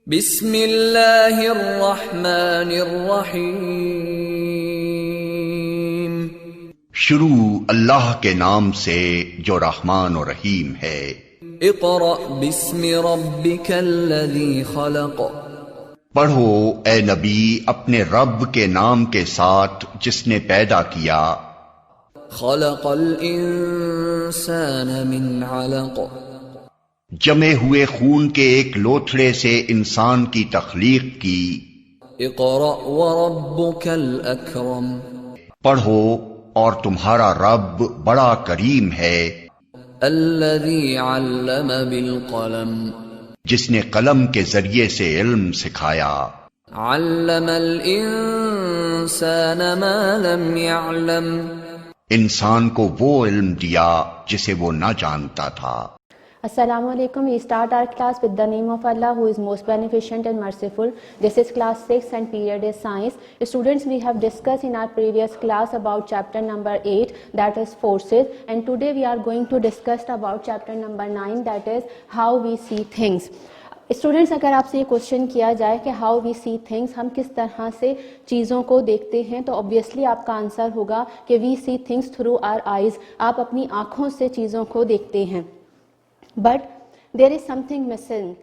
बिस्मिल्लाहिर्रहमानिर्रहीम। शुरू अल्लाह के नाम से जो रहमान और रहीम है। इक़रा बिस्मि रब्बिकल्लज़ी खलक़। पढ़ो ए नबी अपने रब के नाम के साथ जिसने पैदा किया। खलक़ल इंसान मिन अलक़। जमे हुए खून के एक लोथड़े से इंसान की तख्लीक की। इक़रा व रब्बुकल अकरम। पढ़ो और तुम्हारा रब बड़ा करीम है। अल्लज़ी अल्लम बिल क़लम। जिसने कलम के जरिए से इल्म सिखाया। अल्लमल इंसान मा लम यअलम। इंसान को वो इल्म दिया जिसे वो न जानता था। Assalamualaikum. We start our class with the name of Allah who is most beneficent and merciful. This is class 6 and period is science. Students, we have discussed in our previous class about chapter number 8, that is forces, and today we are going to discuss about chapter number 9, that is how we see things. Students, अगर आपसे ये question किया जाए कि how we see things, हम किस तरह से चीज़ों को देखते हैं, तो ऑब्वियसली आपका आंसर होगा कि we see things through our eyes. आप अपनी आँखों से चीज़ों को देखते हैं। But there is something missing.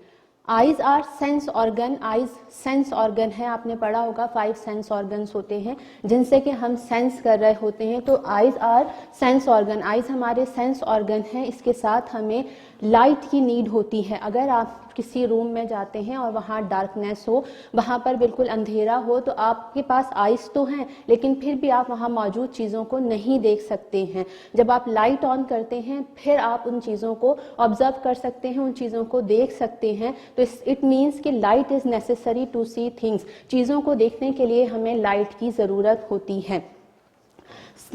Eyes are sense organ. Eyes sense organ है। आपने पढ़ा होगा 5 सेंस ऑर्गन्स होते हैं जिनसे कि हम सेंस कर रहे होते हैं। तो eyes are sense organ. Eyes हमारे सेंस ऑर्गन हैं। इसके साथ हमें लाइट की नीड होती है। अगर आप किसी रूम में जाते हैं और वहाँ डार्कनेस हो, वहाँ पर बिल्कुल अंधेरा हो, तो आपके पास आइज़ तो हैं लेकिन फिर भी आप वहाँ मौजूद चीज़ों को नहीं देख सकते हैं। जब आप लाइट ऑन करते हैं फिर आप उन चीज़ों को ऑब्जर्व कर सकते हैं, उन चीज़ों को देख सकते हैं। तो इट मीन्स कि light is necessary to see things. चीज़ों को देखने के लिए हमें लाइट की ज़रूरत होती है।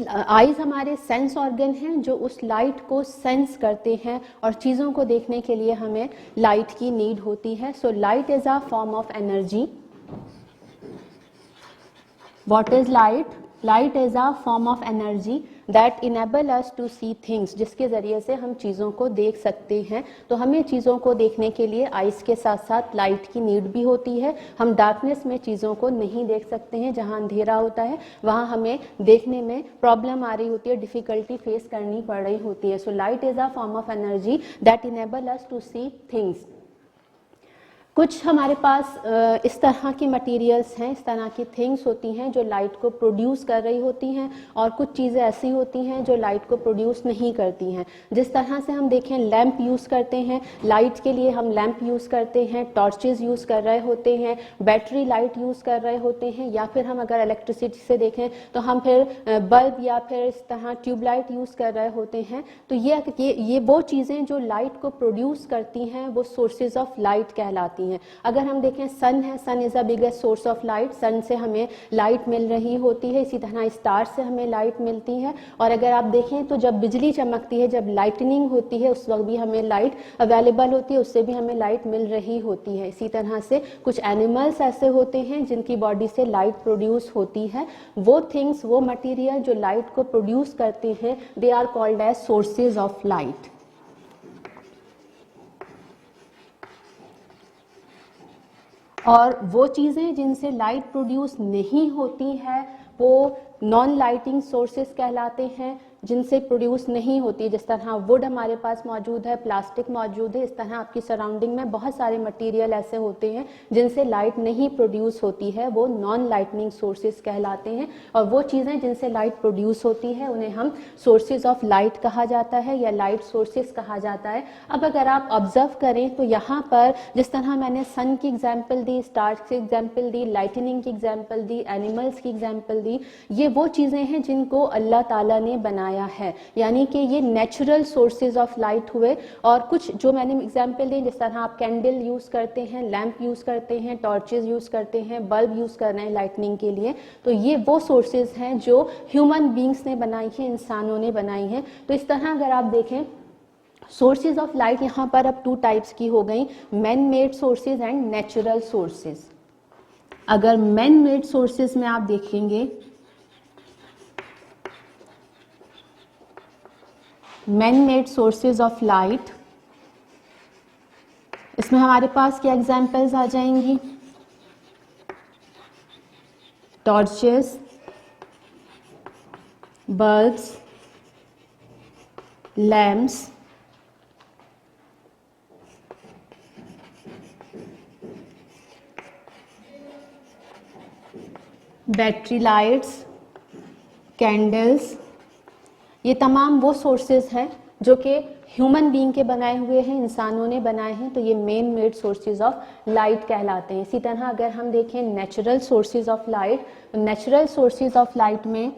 आइज़ हमारे सेंस ऑर्गन हैं जो उस लाइट को सेंस करते हैं और चीज़ों को देखने के लिए हमें लाइट की नीड होती है। So light is a form of energy. What is light? Light is a form of energy that enable us to see things, जिसके ज़रिए से हम चीज़ों को देख सकते हैं। तो हमें चीज़ों को देखने के लिए आइज़ के साथ साथ लाइट की नीड भी होती है। हम डार्कनेस में चीज़ों को नहीं देख सकते हैं। जहाँ अंधेरा होता है वहाँ हमें देखने में प्रॉब्लम आ रही होती है, डिफ़िकल्टी फेस करनी पड़ रही होती है। So light is a form of energy that enable us to see things. कुछ हमारे पास इस तरह की मटेरियल्स हैं, इस तरह की थिंग्स होती हैं जो लाइट को प्रोड्यूस कर रही होती हैं, और कुछ चीज़ें ऐसी होती हैं जो लाइट को प्रोड्यूस नहीं करती हैं। जिस तरह से हम देखें लैंप यूज़ करते हैं, लाइट के लिए हम लैंप यूज़ करते हैं, टॉर्चेस यूज़ कर रहे होते हैं, बैटरी लाइट यूज़ कर रहे होते हैं, या फिर हम अगर इलेक्ट्रिसिटी से देखें तो हम फिर बल्ब या फिर इस तरह ट्यूबलाइट यूज़ कर रहे होते हैं। तो ये वो चीज़ें जो लाइट को प्रोड्यूस करती हैं वो सोर्सेज ऑफ लाइट कहलाती हैं। अगर हम देखें सन है, sun is a biggest source of light. Sun से हमें लाइट मिल रही होती है। इसी तरह स्टार से हमें लाइट मिलती है। और अगर आप देखें तो जब बिजली चमकती है, जब लाइटनिंग होती है, उस वक्त भी हमें लाइट अवेलेबल होती है, उससे भी हमें लाइट मिल रही होती है। इसी तरह से कुछ एनिमल्स ऐसे होते हैं जिनकी बॉडी से लाइट प्रोड्यूस होती है। वो थिंग्स, वो मटीरियल जो लाइट को प्रोड्यूस करते हैं, they are called as sources of light. और वो चीज़ें जिनसे लाइट प्रोड्यूस नहीं होती है वो नॉन लाइटिंग सोर्सेस कहलाते हैं, जिनसे प्रोड्यूस नहीं होती। जिस तरह वुड हमारे पास मौजूद है, प्लास्टिक मौजूद है, इस तरह आपकी सराउंडिंग में बहुत सारे मटेरियल ऐसे होते हैं जिनसे लाइट नहीं प्रोड्यूस होती है, वो नॉन लाइटनिंग सोर्सेज कहलाते हैं। और वो चीज़ें जिनसे लाइट प्रोड्यूस होती है उन्हें हम सोर्सेज ऑफ लाइट कहा जाता है या लाइट सोर्सेज कहा जाता है। अब अगर आप ऑब्जर्व करें तो यहाँ पर जिस तरह मैंने सन की एग्जाम्पल दी, स्टार्स की एग्जाम्पल दी, लाइटनिंग की एग्जाम्पल दी, एनिमल्स की एग्जाम्पल दी, ये वो चीज़ें हैं जिनको अल्लाह ताला ने बनाया है, यानी कि ये नेचुरल सोर्सेज ऑफ लाइट हुए। और कुछ जो मैंने एग्जांपल दी, जिस तरह आप कैंडल यूज़ करते हैं, लैंप यूज़ करते हैं, टॉर्चेस यूज़ करते हैं, बल्ब यूज़ कर रहे हैं लाइटनिंग के लिए, तो ये वो सोर्सेज हैं जो ह्यूमन बींग्स ने बनाई हैं, इंसानों ने बनाई हैं। तो इस तरह अगर आप देखें सोर्सेज ऑफ लाइट यहाँ पर अब 2 टाइप्स की हो गई, man made sources and natural sources. अगर मैन मेड सोर्सेज में आप देखेंगे, man-made sources of light, इसमें हमारे पास क्या एग्जाम्पल्स आ जाएंगी? Torches, bulbs, lamps, battery lights, candles. ये तमाम वो सोर्सेज हैं जो कि ह्यूमन बीइंग के बनाए हुए हैं, इंसानों ने बनाए हैं, तो ये main made sources of light कहलाते हैं। इसी तरह अगर हम देखें नेचुरल सोर्सेज ऑफ लाइट, तो नेचुरल सोर्सेज ऑफ लाइट में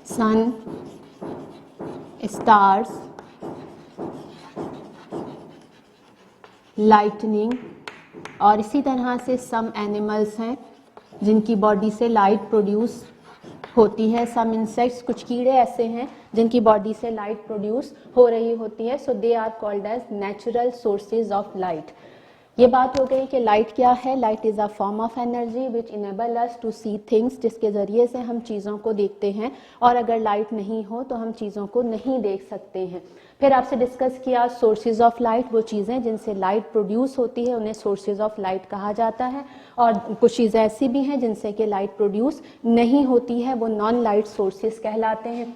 सन, स्टार्स, लाइटनिंग, और इसी तरह से सम एनिमल्स हैं जिनकी बॉडी से लाइट प्रोड्यूस होती है। सम इंसेक्ट्स, कुछ कीड़े ऐसे हैं जिनकी बॉडी से लाइट प्रोड्यूस हो रही होती है। So they are called as natural sources of light. ये बात हो गई कि लाइट क्या है। Light is a form of energy which enable us to see things, जिसके ज़रिए से हम चीज़ों को देखते हैं, और अगर लाइट नहीं हो तो हम चीज़ों को नहीं देख सकते हैं। फिर आपसे डिस्कस किया सोर्सेज ऑफ लाइट, वो चीज़ें जिनसे लाइट प्रोड्यूस होती है उन्हें सोर्सेज ऑफ लाइट कहा जाता है, और कुछ चीज़ें ऐसी भी हैं जिनसे कि लाइट प्रोड्यूस नहीं होती है, वो नॉन लाइट सोर्सेज कहलाते हैं।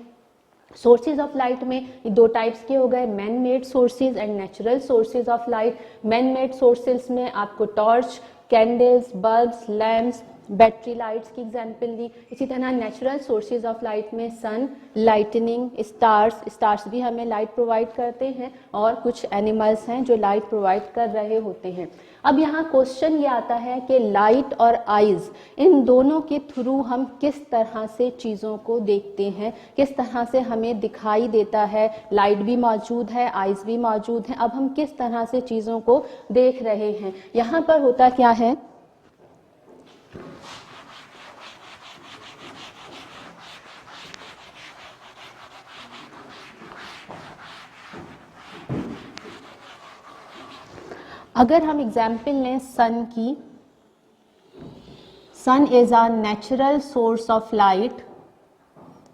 सोर्सेज ऑफ लाइट में दो टाइप्स के हो गए, man made sources and natural sources of light. Man made sources में आपको torch, candles, bulbs, lamps, battery lights की एग्जांपल दी। इसी तरह नेचुरल सोर्सेज ऑफ लाइट में सन, लाइटनिंग, स्टार्स भी हमें लाइट प्रोवाइड करते हैं, और कुछ एनिमल्स हैं जो लाइट प्रोवाइड कर रहे होते हैं। अब यहाँ क्वेश्चन ये आता है कि लाइट और आइज, इन दोनों के थ्रू हम किस तरह से चीज़ों को देखते हैं, किस तरह से हमें दिखाई देता है। लाइट भी मौजूद है, आइज भी मौजूद है, अब हम किस तरह से चीज़ों को देख रहे हैं। यहाँ पर होता क्या है, अगर हम एग्जाम्पल लें सन की, sun is a natural source of light.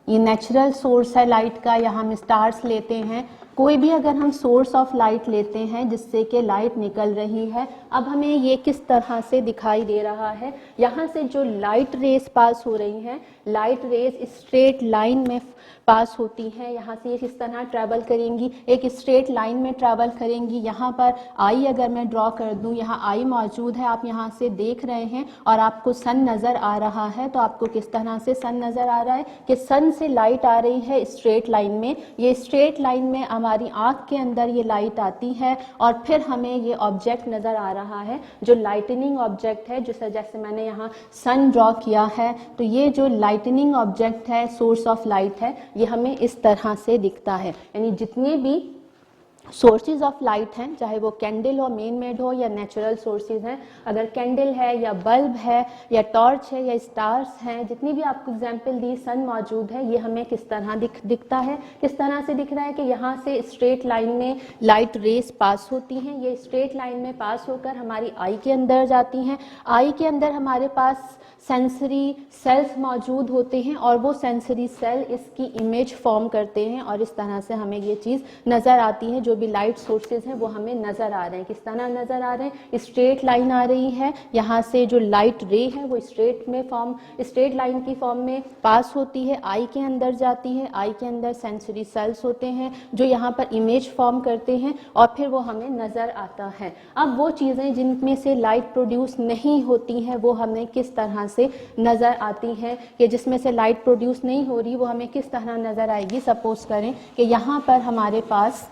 ये नेचुरल सोर्स है लाइट का, या हम स्टार्स लेते हैं, कोई भी अगर हम सोर्स ऑफ लाइट लेते हैं जिससे कि लाइट निकल रही है, अब हमें ये किस तरह से दिखाई दे रहा है। यहाँ से जो लाइट रेस पास हो रही हैं, लाइट रेस स्ट्रेट लाइन में पास होती हैं। यहाँ से ये किस तरह ट्रैवल करेंगी, एक स्ट्रेट लाइन में ट्रैवल करेंगी। यहाँ पर आई अगर मैं ड्रॉ कर दूँ, यहाँ आई मौजूद है, आप यहाँ से देख रहे हैं और आपको सन नज़र आ रहा है, तो आपको किस तरह से सन नज़र आ रहा है कि सन से लाइट आ रही है स्ट्रेट लाइन में। ये स्ट्रेट लाइन में हमारी आँख के अंदर ये लाइट आती है, और फिर हमें ये ऑब्जेक्ट नज़र आ रहा है जो लाइटनिंग ऑब्जेक्ट है, जैसे मैंने यहाँ सन ड्रॉ किया है। तो ये जो लाइटनिंग ऑब्जेक्ट है, सोर्स ऑफ लाइट है, ये हमें इस तरह से दिखता है। यानी जितने भी सोर्सेज ऑफ लाइट हैं, चाहे वो कैंडल हो, मेन मेड हो, या नेचुरल सोर्सेज हैं, अगर कैंडल है या बल्ब है या टॉर्च है या स्टार्स हैं, जितनी भी आपको एग्जांपल दी, सन मौजूद है, ये हमें किस तरह दिखता है, किस तरह से दिख रहा है कि यहाँ से स्ट्रेट लाइन में लाइट रेस पास होती हैं। ये स्ट्रेट लाइन में पास होकर हमारी आई के अंदर जाती हैं। आई के अंदर हमारे पास सेंसरी सेल्स मौजूद होते हैं, और वो सेंसरी सेल इसकी इमेज फॉर्म करते हैं, और इस तरह से हमें ये चीज़ नज़र आती है। जो भी लाइट सोर्सेज हैं वो हमें नज़र आ रहे हैं। किस तरह नज़र आ रहे हैं, स्ट्रेट लाइन आ रही है, यहाँ से जो लाइट रे है वो स्ट्रेट लाइन की फॉर्म में पास होती है, आई के अंदर जाती है, आई के अंदर सेंसरी सेल्स होते हैं जो यहाँ पर इमेज फॉर्म करते हैं, और फिर वो हमें नज़र आता है। अब वो चीज़ें जिनमें से लाइट प्रोड्यूस नहीं होती हैं वो हमें किस तरह से नज़र आती हैं, कि जिसमें से लाइट प्रोड्यूस नहीं हो रही वो हमें किस तरह नज़र आएगी। सपोज करें कि यहाँ पर हमारे पास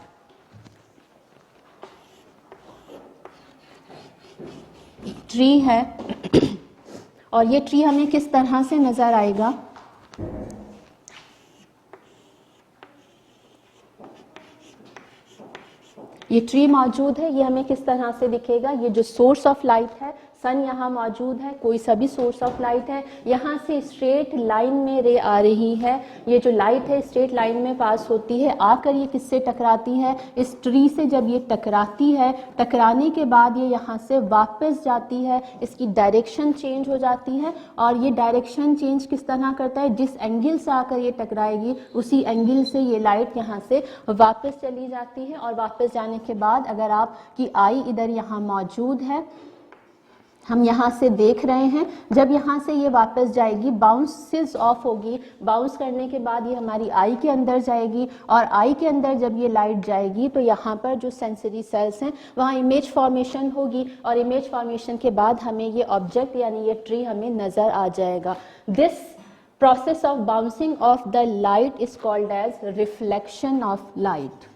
एक ट्री है, और ये ट्री हमें किस तरह से नज़र आएगा, ये ट्री मौजूद है, ये हमें किस तरह से दिखेगा। ये जो सोर्स ऑफ लाइट है सन यहाँ मौजूद है, कोई सा भी सोर्स ऑफ लाइट है, यहाँ से स्ट्रेट लाइन में रे आ रही है, ये जो लाइट है स्ट्रेट लाइन में पास होती है, आकर ये किससे टकराती है, इस ट्री से जब ये टकराती है, टकराने के बाद ये यहाँ से वापस जाती है, इसकी डायरेक्शन चेंज हो जाती है और ये डायरेक्शन चेंज किस तरह करता है, जिस एंगल से आकर ये टकराएगी उसी एंगल से ये लाइट यहाँ से वापस चली जाती है। और वापस जाने के बाद अगर आपकी आई इधर यहाँ मौजूद है, हम यहाँ से देख रहे हैं, जब यहाँ से ये वापस जाएगी, बाउंसेस ऑफ होगी, बाउंस करने के बाद ये हमारी आई के अंदर जाएगी और आई के अंदर जब ये लाइट जाएगी तो यहाँ पर जो सेंसरी सेल्स हैं वहाँ इमेज फॉर्मेशन होगी और इमेज फॉर्मेशन के बाद हमें ये ऑब्जेक्ट यानी ये ट्री हमें नज़र आ जाएगा। This process of bouncing of the light is called as reflection of light.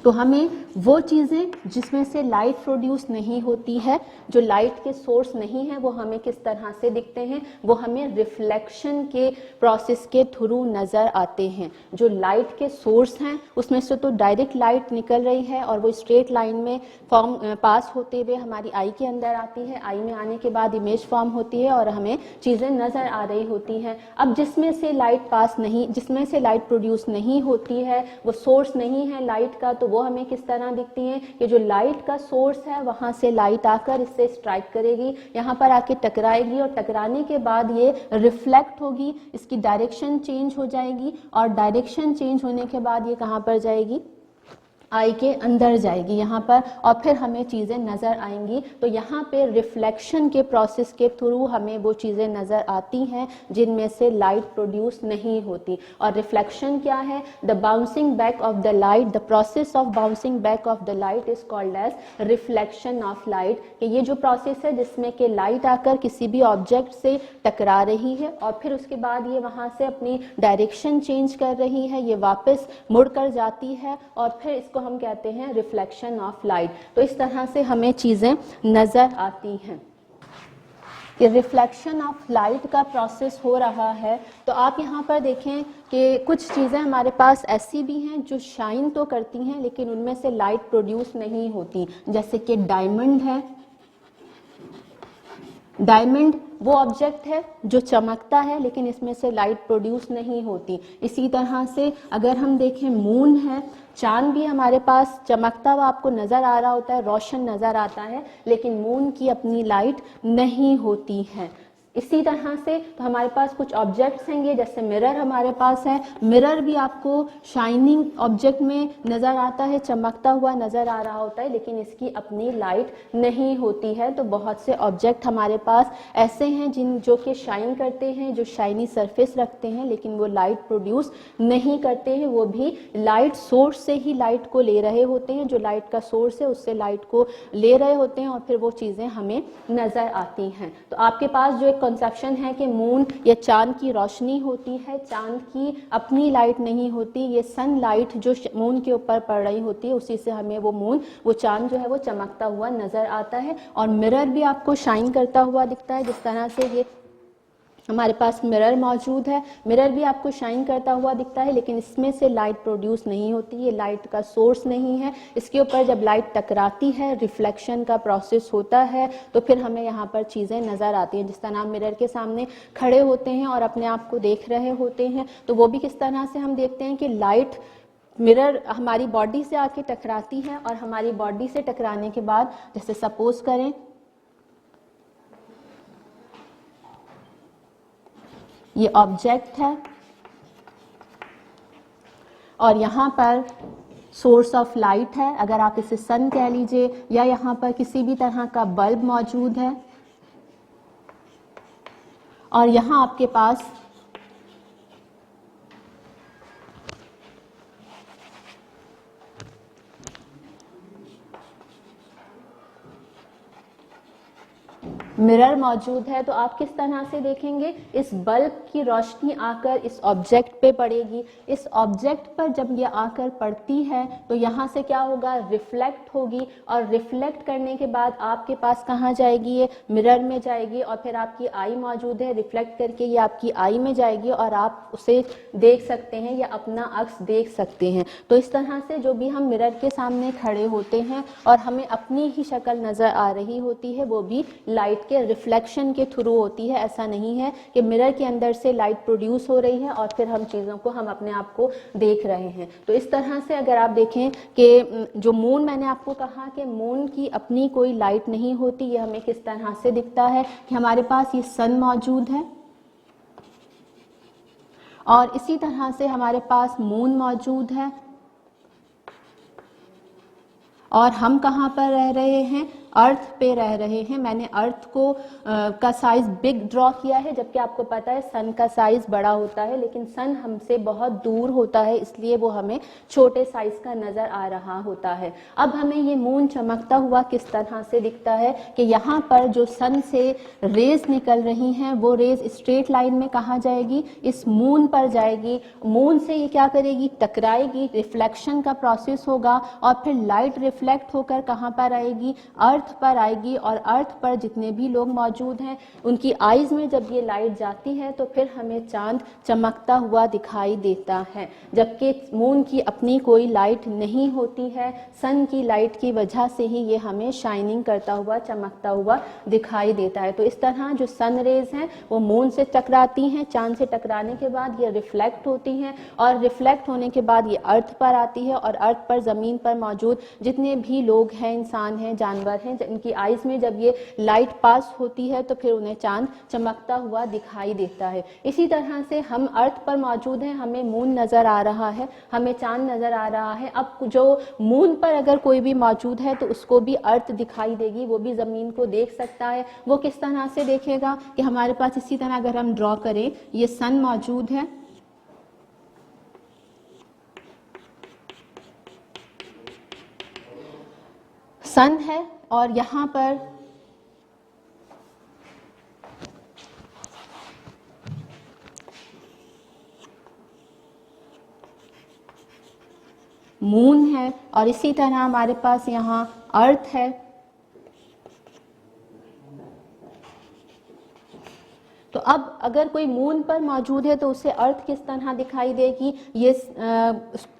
तो हमें वो चीज़ें जिसमें से लाइट प्रोड्यूस नहीं होती है, जो लाइट के सोर्स नहीं है, वो हमें किस तरह से दिखते हैं, वो हमें रिफ्लेक्शन के प्रोसेस के थ्रू नज़र आते हैं। जो लाइट के सोर्स हैं उसमें से तो डायरेक्ट लाइट निकल रही है और वो स्ट्रेट लाइन में पास होते हुए हमारी आई के अंदर आती है, आई में आने के बाद इमेज फॉर्म होती है और हमें चीज़ें नज़र आ रही होती हैं। अब जिसमें से लाइट पास नहीं, जिसमें से लाइट प्रोड्यूस नहीं होती है, वो सोर्स नहीं है लाइट का, तो वो हमें किस तरह दिखती है, ये जो लाइट का सोर्स है वहां से लाइट आकर इससे स्ट्राइक करेगी, यहाँ पर आके टकराएगी और टकराने के बाद ये रिफ्लेक्ट होगी, इसकी डायरेक्शन चेंज हो जाएगी और डायरेक्शन चेंज होने के बाद ये कहाँ पर जाएगी, आई के अंदर जाएगी यहाँ पर, और फिर हमें चीज़ें नज़र आएंगी। तो यहाँ पे रिफ्लेक्शन के प्रोसेस के थ्रू हमें वो चीज़ें नज़र आती हैं जिनमें से लाइट प्रोड्यूस नहीं होती। और रिफ्लेक्शन क्या है, the bouncing back of the light, the process of bouncing back of the light is called as reflection of light. कि ये जो प्रोसेस है जिसमें कि लाइट आकर किसी भी ऑब्जेक्ट से टकरा रही है और फिर उसके बाद ये वहाँ से अपनी डायरेक्शन चेंज कर रही है, ये वापस मुड़ कर जाती है और फिर इसको हम कहते हैं रिफ्लेक्शन ऑफ लाइट। तो इस तरह से हमें चीजें नजर आती हैं। कि रिफ्लेक्शन ऑफ लाइट का प्रोसेस हो रहा है, तो आप यहाँ पर देखें कि कुछ चीज़ें हमारे पास ऐसी भी हैं जो शाइन तो करती हैं लेकिन उनमें से लाइट प्रोड्यूस नहीं होती, जैसे कि डायमंड है। डायमंड वो ऑब्जेक्ट है जो चमकता है लेकिन इसमें से लाइट प्रोड्यूस नहीं होती। इसी तरह से अगर हम देखें मून है, चांद भी हमारे पास चमकता हुआ आपको नज़र आ रहा होता है, रोशन नज़र आता है, लेकिन मून की अपनी लाइट नहीं होती है। इसी तरह से तो हमारे पास कुछ ऑब्जेक्ट्स हैं, जैसे मिरर हमारे पास है, मिरर भी आपको शाइनिंग ऑब्जेक्ट में नज़र आता है, चमकता हुआ नज़र आ रहा होता है, लेकिन इसकी अपनी लाइट नहीं होती है। तो बहुत से ऑब्जेक्ट हमारे पास ऐसे हैं जो कि शाइन करते हैं, जो शाइनी सरफेस रखते हैं, लेकिन वो लाइट प्रोड्यूस नहीं करते हैं, वो भी लाइट सोर्स से ही लाइट को ले रहे होते हैं, जो लाइट का सोर्स है उससे लाइट को ले रहे होते हैं और फिर वो चीज़ें हमें नज़र आती हैं। तो आपके पास जो कंसेप्शन है कि मून या चांद की रोशनी होती है, चांद की अपनी लाइट नहीं होती, ये सन लाइट जो मून के ऊपर पड़ रही होती है उसी से हमें वो चांद जो है वो चमकता हुआ नजर आता है। और मिरर भी आपको शाइन करता हुआ दिखता है, जिस तरह से ये हमारे पास मिरर मौजूद है, मिरर भी आपको शाइन करता हुआ दिखता है, लेकिन इसमें से लाइट प्रोड्यूस नहीं होती, ये लाइट का सोर्स नहीं है। इसके ऊपर जब लाइट टकराती है, रिफ्लेक्शन का प्रोसेस होता है, तो फिर हमें यहाँ पर चीज़ें नज़र आती हैं। जिस तरह आप मिरर के सामने खड़े होते हैं और अपने आप को देख रहे होते हैं, तो वो भी किस तरह से हम देखते हैं कि लाइट मिरर हमारी बॉडी से आके टकराती है और हमारी बॉडी से टकराने के बाद, जैसे सपोज करें ये ऑब्जेक्ट है और यहाँ पर सोर्स ऑफ लाइट है, अगर आप इसे सन कह लीजिए, या यहाँ पर किसी भी तरह का बल्ब मौजूद है और यहाँ आपके पास मिरर मौजूद है तो आप किस तरह से देखेंगे, इस बल्ब की रोशनी आकर इस ऑब्जेक्ट पे पड़ेगी, इस ऑब्जेक्ट पर जब ये आकर पड़ती है तो यहाँ से क्या होगा, रिफ्लेक्ट होगी, और रिफ्लेक्ट करने के बाद आपके पास कहाँ जाएगी, ये मिरर में जाएगी, और फिर आपकी आई मौजूद है, रिफ्लेक्ट करके ये आपकी आई में जाएगी और आप उसे देख सकते हैं या अपना अक्स देख सकते हैं। तो इस तरह से जो भी हम मिरर के सामने खड़े होते हैं और हमें अपनी ही शक्ल नज़र आ रही होती है, वो भी लाइट के रिफ्लेक्शन के थ्रू होती है। ऐसा नहीं है कि मिरर के अंदर से लाइट प्रोड्यूस हो रही है और फिर हम चीज़ों को, हम अपने आप को देख रहे हैं। तो इस तरह से अगर आप देखें कि जो मून, मैंने आपको कहा कि मून की अपनी कोई लाइट नहीं होती, ये हमें किस तरह से दिखता है कि हमारे पास ये सन मौजूद है और इसी तरह से हमारे पास मून मौजूद है और हम कहाँ पर रह रहे हैं, अर्थ पे रह रहे हैं। मैंने अर्थ को का साइज बिग ड्रॉ किया है, जबकि आपको पता है सन का साइज बड़ा होता है, लेकिन सन हमसे बहुत दूर होता है, इसलिए वो हमें छोटे साइज का नजर आ रहा होता है। अब हमें ये मून चमकता हुआ किस तरह से दिखता है कि यहाँ पर जो सन से रेज निकल रही हैं वो रेज स्ट्रेट लाइन में कहाँ जाएगी, इस मून पर जाएगी। मून से ये क्या करेगी, टकराएगी, रिफ्लेक्शन का प्रोसेस होगा और फिर लाइट रिफ्लेक्ट होकर कहाँ पर आएगी, अर्थ पर आएगी, और अर्थ पर जितने भी लोग मौजूद हैं उनकी आईज में जब ये लाइट जाती है तो फिर हमें चांद चमकता हुआ दिखाई देता है, जबकि मून की अपनी कोई लाइट नहीं होती है। सन की लाइट की वजह से ही ये हमें शाइनिंग करता हुआ, चमकता हुआ दिखाई देता है। तो इस तरह जो सन रेज हैं वो मून से टकराती हैं, चांद से टकराने के बाद ये रिफ्लेक्ट होती हैं और रिफ्लेक्ट होने के बाद ये अर्थ पर आती है, और अर्थ पर ज़मीन पर मौजूद जितने भी लोग हैं, इंसान हैं, जानवर हैं, इनकी आईज में जब ये लाइट पास होती है तो फिर उन्हें चांद चमकता हुआ दिखाई देता है। इसी तरह से हम अर्थ पर मौजूद हैं, हमें मून नजर आ रहा है, हमें चांद नजर आ रहा है। अब जो मून पर अगर कोई भी मौजूद है तो उसको भी अर्थ दिखाई देगी, वो भी जमीन को देख सकता है। वो किस तरह से देखेगा कि हमारे पास इसी तरह अगर हम ड्रॉ करें, ये सन मौजूद है, सन है, और यहाँ पर मून है, और इसी तरह हमारे पास यहाँ अर्थ है। तो अब अगर कोई मून पर मौजूद है तो उसे अर्थ किस तरह दिखाई देगी, ये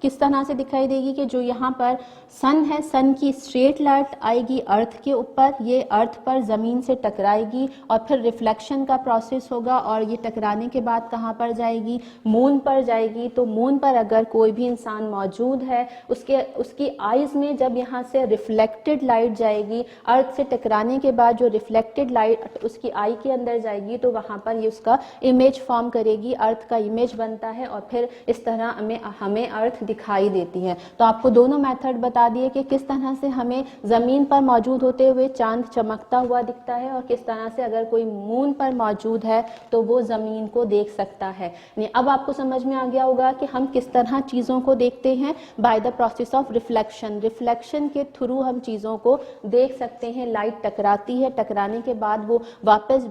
किस तरह से दिखाई देगी कि जो यहाँ पर सन है, सन की स्ट्रेट लाइट आएगी अर्थ के ऊपर, ये अर्थ पर ज़मीन से टकराएगी और फिर रिफ्लेक्शन का प्रोसेस होगा और ये टकराने के बाद कहाँ पर जाएगी, मून पर जाएगी। तो मून पर अगर कोई भी इंसान मौजूद है, उसकी आइज़ में जब यहाँ से रिफ्लेक्टेड लाइट जाएगी, अर्थ से टकराने के बाद जो रिफ्लेक्टेड लाइट उसकी आई के अंदर जाएगी तो वहाँ पर ये उसका इमेज फॉर्म करेगी, अर्थ का इमेज बनता है और फिर इस तरह हमें अर्थ दिखाई देती है। तो आपको दोनों मेथड बता दिए कि किस तरह से हमें ज़मीन पर मौजूद होते हुए चांद चमकता हुआ दिखता है और किस तरह से अगर कोई मून पर मौजूद है तो वो ज़मीन को देख सकता है। अब आपको समझ में आ गया होगा कि हम किस तरह चीज़ों को देखते हैं, by the process of reflection. Reflection के थ्रू हम चीज़ों को देख सकते हैं। लाइट टकराती है, टकराने के बाद वो वापस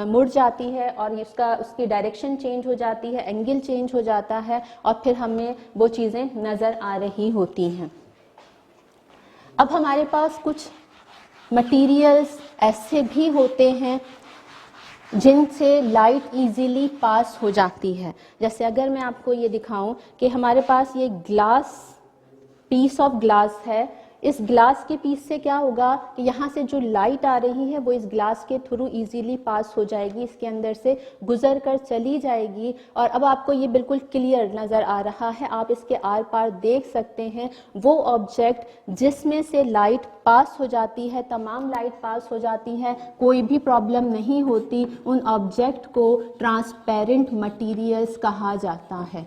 मुड़ जाती है और उसकी डायरेक्शन चेंज हो जाती है, एंगल चेंज हो जाता है और फिर हमें वो चीज़ें नज़र आ रही होती हैं। अब हमारे पास कुछ मटेरियल्स ऐसे भी होते हैं जिनसे लाइट इजीली पास हो जाती है। जैसे अगर मैं आपको ये दिखाऊं कि हमारे पास ये पीस ऑफ ग्लास है, इस ग्लास के पीस से क्या होगा कि यहाँ से जो लाइट आ रही है वो इस ग्लास के थ्रू इजीली पास हो जाएगी, इसके अंदर से गुजर कर चली जाएगी। और अब आपको ये बिल्कुल क्लियर नज़र आ रहा है, आप इसके आर पार देख सकते हैं वो ऑब्जेक्ट जिसमें से लाइट पास हो जाती है, तमाम लाइट पास हो जाती है, कोई भी प्रॉब्लम नहीं होती, उन ऑब्जेक्ट को ट्रांसपेरेंट मटीरियल्स कहा जाता है।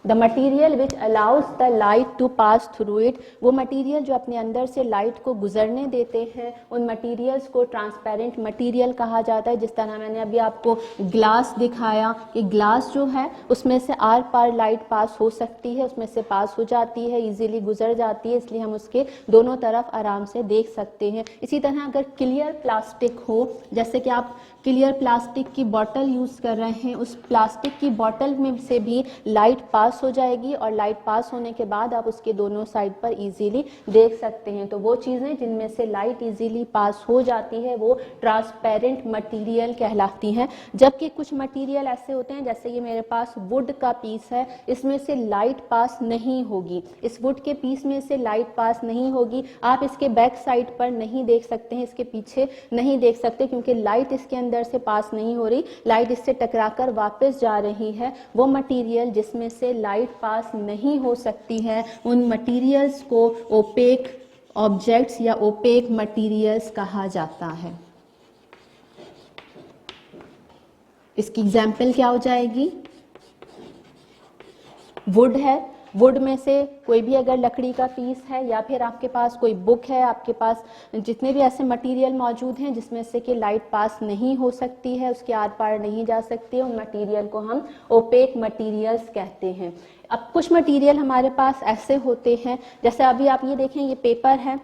The material which allows the light to pass through it, वो मटीरियल जो अपने अंदर से लाइट को गुजरने देते हैं, उन मटीरियल्स को ट्रांसपेरेंट मटीरियल कहा जाता है। जिस तरह मैंने अभी आपको ग्लास दिखाया कि ग्लास जो है उसमें से आर पार लाइट पास हो सकती है, उसमें से पास हो जाती है, इजीली गुजर जाती है, इसलिए हम उसके दोनों तरफ आराम से देख सकते हैं। इसी तरह अगर क्लियर प्लास्टिक हो, जैसे कि आप क्लियर प्लास्टिक की बॉटल यूज़ कर रहे हैं, उस प्लास्टिक की बॉटल में से भी लाइट पास हो जाएगी और लाइट पास होने के बाद आप उसके दोनों साइड पर इजीली देख सकते हैं। तो वो चीज़ें जिनमें से लाइट इजीली पास हो जाती है वो ट्रांसपेरेंट मटेरियल कहलाती हैं। जबकि कुछ मटेरियल ऐसे होते हैं, जैसे ये मेरे पास वुड का पीस है, इसमें से लाइट पास नहीं होगी, इस वुड के पीस में से लाइट पास नहीं होगी। आप इसके बैक साइड पर नहीं देख सकते हैं, इसके पीछे नहीं देख सकते, क्योंकि लाइट इसके अंदर से पास नहीं हो रही, लाइट इससे टकराकर वापस जा रही है। वो मटेरियल जिसमें से लाइट पास नहीं हो सकती है, उन मटेरियल्स को ओपेक ऑब्जेक्ट्स या ओपेक मटेरियल्स कहा जाता है। इसकी एग्जाम्पल क्या हो जाएगी? वुड है, वुड में से कोई भी अगर लकड़ी का पीस है या फिर आपके पास कोई बुक है, आपके पास जितने भी ऐसे मटेरियल मौजूद हैं जिसमें से कि लाइट पास नहीं हो सकती है, उसके आर पार नहीं जा सकती है, उन मटेरियल को हम ओपेक मटेरियल्स कहते हैं। अब कुछ मटेरियल हमारे पास ऐसे होते हैं, जैसे अभी आप ये देखें, ये पेपर है,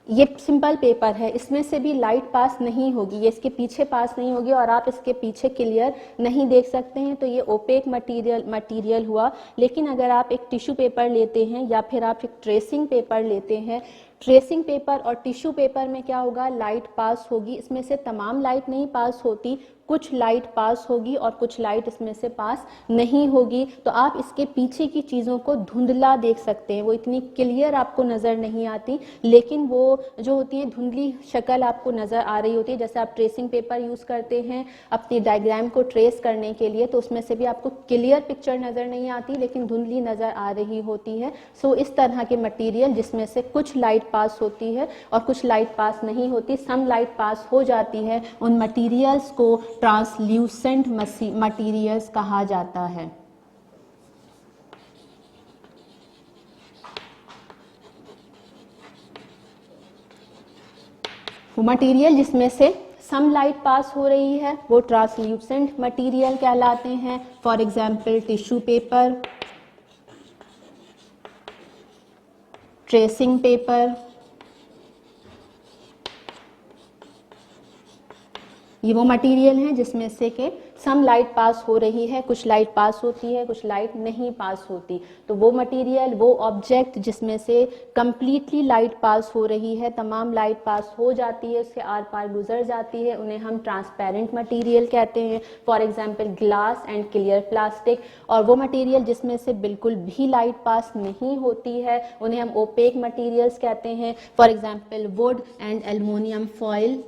ये सिंपल पेपर है, इसमें से भी लाइट पास नहीं होगी, ये इसके पीछे पास नहीं होगी और आप इसके पीछे क्लियर नहीं देख सकते हैं, तो ये ओपेक मटेरियल हुआ। लेकिन अगर आप एक टिश्यू पेपर लेते हैं या फिर आप एक ट्रेसिंग पेपर लेते हैं, ट्रेसिंग पेपर और टिश्यू पेपर में क्या होगा, लाइट पास होगी, इसमें से तमाम लाइट नहीं पास होती, कुछ लाइट पास होगी और कुछ लाइट इसमें से पास नहीं होगी। तो आप इसके पीछे की चीज़ों को धुंधला देख सकते हैं, वो इतनी क्लियर आपको नज़र नहीं आती, लेकिन वो जो होती है धुंधली शक्ल आपको नज़र आ रही होती है। जैसे आप ट्रेसिंग पेपर यूज़ करते हैं अपनी डायग्राम को ट्रेस करने के लिए, तो उसमें से भी आपको क्लियर पिक्चर नज़र नहीं आती, लेकिन धुंधली नज़र आ रही होती है। सो इस तरह के मटीरियल जिसमें से कुछ लाइट पास होती है और कुछ लाइट पास नहीं होती, सम लाइट पास हो जाती है, उन मटीरियल्स को ट्रांसल्यूसेंट मटीरियल्स कहा जाता है। वो मटीरियल जिसमें से सम लाइट पास हो रही है वो ट्रांसल्यूसेंट मटीरियल कहलाते हैं। For example tissue paper, tracing paper, ये वो मटेरियल हैं जिसमें से कि सम लाइट पास हो रही है, कुछ लाइट पास होती है, कुछ लाइट नहीं पास होती। तो वो मटेरियल, वो ऑब्जेक्ट जिसमें से कंप्लीटली लाइट पास हो रही है, तमाम लाइट पास हो जाती है, उसके आर पार गुजर जाती है, उन्हें हम ट्रांसपेरेंट मटेरियल कहते हैं। For example glass and clear plastic. और वो मटेरियल जिसमें से बिल्कुल भी लाइट पास नहीं होती है, उन्हें हम ओपेक मटेरियल्स कहते हैं। For example would and aluminium foil.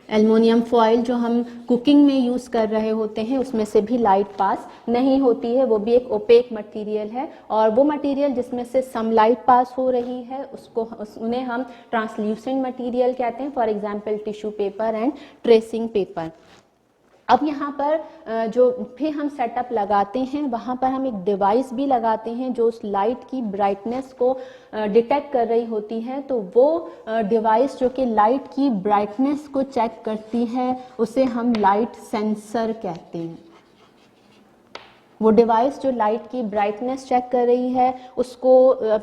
Aluminium foil जो हम कुकिंग में यूज़ कर रहे होते हैं, उसमें से भी लाइट पास नहीं होती है, वो भी एक ओपेक मटेरियल है। और वो मटेरियल जिसमें से सम लाइट पास हो रही है उन्हें हम ट्रांसल्यूसेंट मटेरियल कहते हैं। For example tissue paper and tracing paper. अब यहाँ पर जो भी हम सेटअप लगाते हैं वहाँ पर हम एक डिवाइस भी लगाते हैं जो उस लाइट की ब्राइटनेस को डिटेक्ट कर रही होती है। तो वो डिवाइस जो कि लाइट की ब्राइटनेस को चेक करती है उसे हम लाइट सेंसर कहते हैं। वो डिवाइस जो लाइट की ब्राइटनेस चेक कर रही है उसको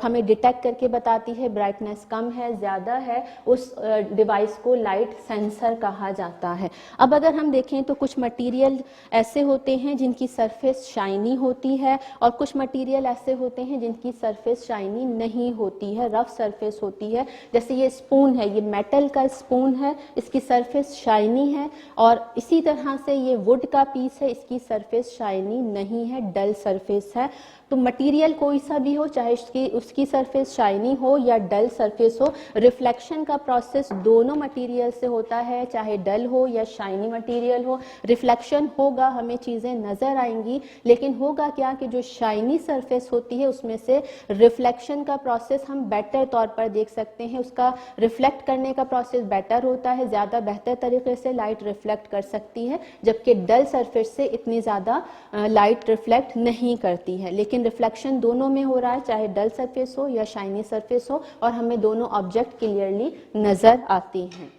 हमें डिटेक्ट करके बताती है ब्राइटनेस कम है, ज़्यादा है, उस डिवाइस को लाइट सेंसर कहा जाता है। अब अगर हम देखें तो कुछ मटेरियल ऐसे होते हैं जिनकी सरफेस शाइनी होती है और कुछ मटेरियल ऐसे होते हैं जिनकी सरफेस शाइनी नहीं होती है, रफ सरफेस होती है। जैसे ये स्पून है, ये मेटल का स्पून है, इसकी सरफेस शाइनी है। और इसी तरह से ये वुड का पीस है, इसकी सरफेस शाइनी नहीं है, डल सरफेस है। तो मटेरियल कोई सा भी हो, चाहे उसकी सरफेस शाइनी हो या डल सरफेस हो, रिफ्लेक्शन का प्रोसेस दोनों मटेरियल से होता है, चाहे डल हो या शाइनी मटेरियल हो, रिफ्लेक्शन होगा, हमें चीज़ें नज़र आएंगी। लेकिन होगा क्या कि जो शाइनी सरफेस होती है उसमें से रिफ्लेक्शन का प्रोसेस हम बेटर तौर पर देख सकते हैं, उसका रिफ्लेक्ट करने का प्रोसेस बेटर होता है, ज़्यादा बेहतर तरीके से लाइट रिफ्लेक्ट कर सकती है, जबकि डल सरफेस से इतनी ज़्यादा लाइट रिफ्लेक्ट नहीं करती है। लेकिन रिफ्लेक्शन दोनों में हो रहा है, चाहे डल सरफेस हो या शाइनी सरफेस हो, और हमें दोनों ऑब्जेक्ट क्लियरली नज़र आती हैं।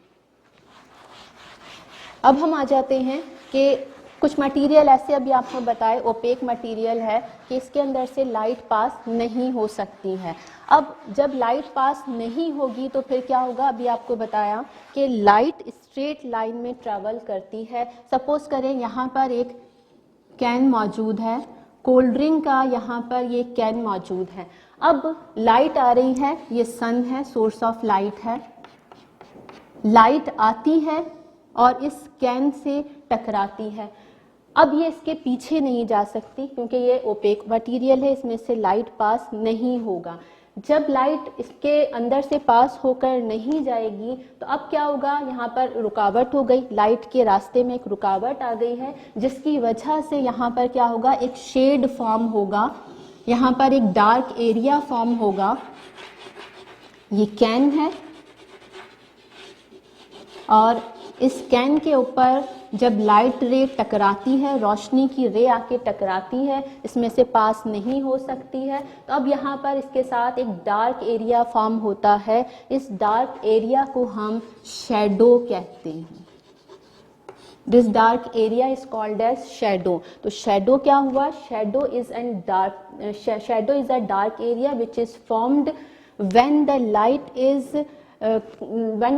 अब हम आ जाते हैं कि कुछ मटेरियल ऐसे अभी आपको बताए ओपेक मटेरियल है कि इसके अंदर से लाइट पास नहीं हो सकती है। अब जब लाइट पास नहीं होगी तो फिर क्या होगा, अभी आपको बताया कि लाइट स्ट्रेट लाइन में ट्रैवल करती है। सपोज करें यहाँ पर एक कैन मौजूद है, कोल्ड ड्रिंक का यहाँ पर ये कैन मौजूद है। अब लाइट आ रही है, ये सन है, सोर्स ऑफ लाइट है, लाइट आती है और इस कैन से टकराती है। अब ये इसके पीछे नहीं जा सकती क्योंकि ये ओपेक मटेरियल है, इसमें से लाइट पास नहीं होगा। जब लाइट इसके अंदर से पास होकर नहीं जाएगी तो अब क्या होगा, यहाँ पर रुकावट हो गई, लाइट के रास्ते में एक रुकावट आ गई है, जिसकी वजह से यहाँ पर क्या होगा, एक शेड फॉर्म होगा, यहाँ पर एक डार्क एरिया फॉर्म होगा। ये कैन है और इस कैन के ऊपर जब लाइट रे टकराती है, रोशनी की रे आके टकराती है, इसमें से पास नहीं हो सकती है, तो अब यहाँ पर इसके साथ एक डार्क एरिया फॉर्म होता है। इस डार्क एरिया को हम शैडो कहते हैं। This dark area is called as shadow. तो शैडो क्या हुआ, shadow is a dark area which is formed when the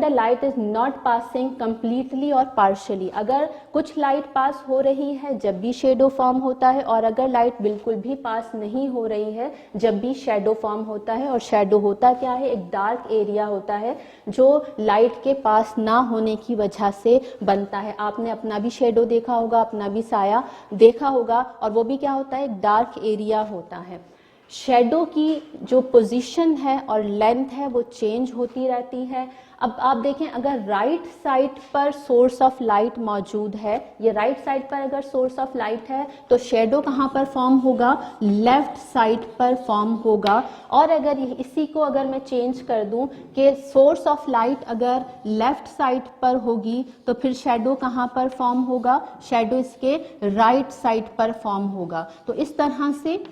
light is not passing completely और partially। अगर कुछ लाइट पास हो रही है जब भी शेडो फॉर्म होता है, और अगर लाइट बिल्कुल भी पास नहीं हो रही है जब भी शेडो फॉर्म होता है। और शेडो होता क्या है, एक डार्क एरिया होता है जो लाइट के पास ना होने की वजह से बनता है। आपने अपना भी शेडो देखा होगा, अपना भी साया देखा होगा, और वो भी क्या होता है, एक डार्क एरिया होता है। शेडो की जो पोजीशन है और लेंथ है वो चेंज होती रहती है। अब आप देखें, अगर राइट साइड पर सोर्स ऑफ लाइट मौजूद है, ये राइट साइड पर अगर सोर्स ऑफ लाइट है तो शेडो कहाँ पर फॉर्म होगा, लेफ्ट साइड पर फॉर्म होगा। और अगर इसी को अगर मैं चेंज कर दूं कि सोर्स ऑफ लाइट अगर लेफ्ट साइड पर होगी तो फिर शेडो कहाँ पर फॉर्म होगा, शेडो इसके राइट साइड पर फॉर्म होगा। तो इस तरह से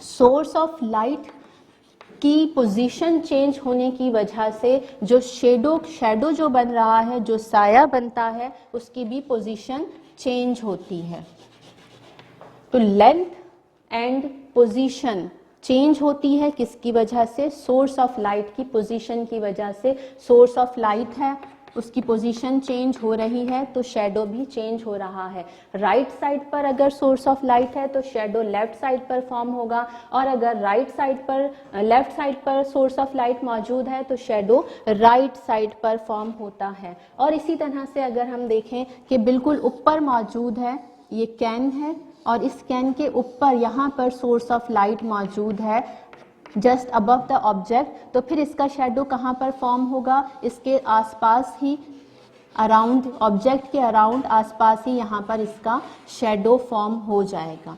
सोर्स ऑफ लाइट की पोजीशन चेंज होने की वजह से जो शेडो जो बन रहा है, जो साया बनता है, उसकी भी पोजीशन चेंज होती है। तो लेंथ एंड पोजीशन चेंज होती है किसकी वजह से, सोर्स ऑफ लाइट की पोजीशन की वजह से। सोर्स ऑफ लाइट है, उसकी पोजीशन चेंज हो रही है तो शेडो भी चेंज हो रहा है। राइट साइड पर अगर सोर्स ऑफ लाइट है तो शेडो लेफ्ट साइड पर फॉर्म होगा, और अगर लेफ्ट साइड पर सोर्स ऑफ लाइट मौजूद है तो शेडो राइट साइड पर फॉर्म होता है। और इसी तरह से अगर हम देखें कि बिल्कुल ऊपर मौजूद है, ये कैन है और इस कैन के ऊपर यहाँ पर सोर्स ऑफ लाइट मौजूद है जस्ट अबव द ऑब्जेक्ट, तो फिर इसका शेडो कहाँ पर फॉर्म होगा, इसके आसपास ही, अराउंड ऑब्जेक्ट के अराउंड आसपास ही यहाँ पर इसका शेडो फॉर्म हो जाएगा।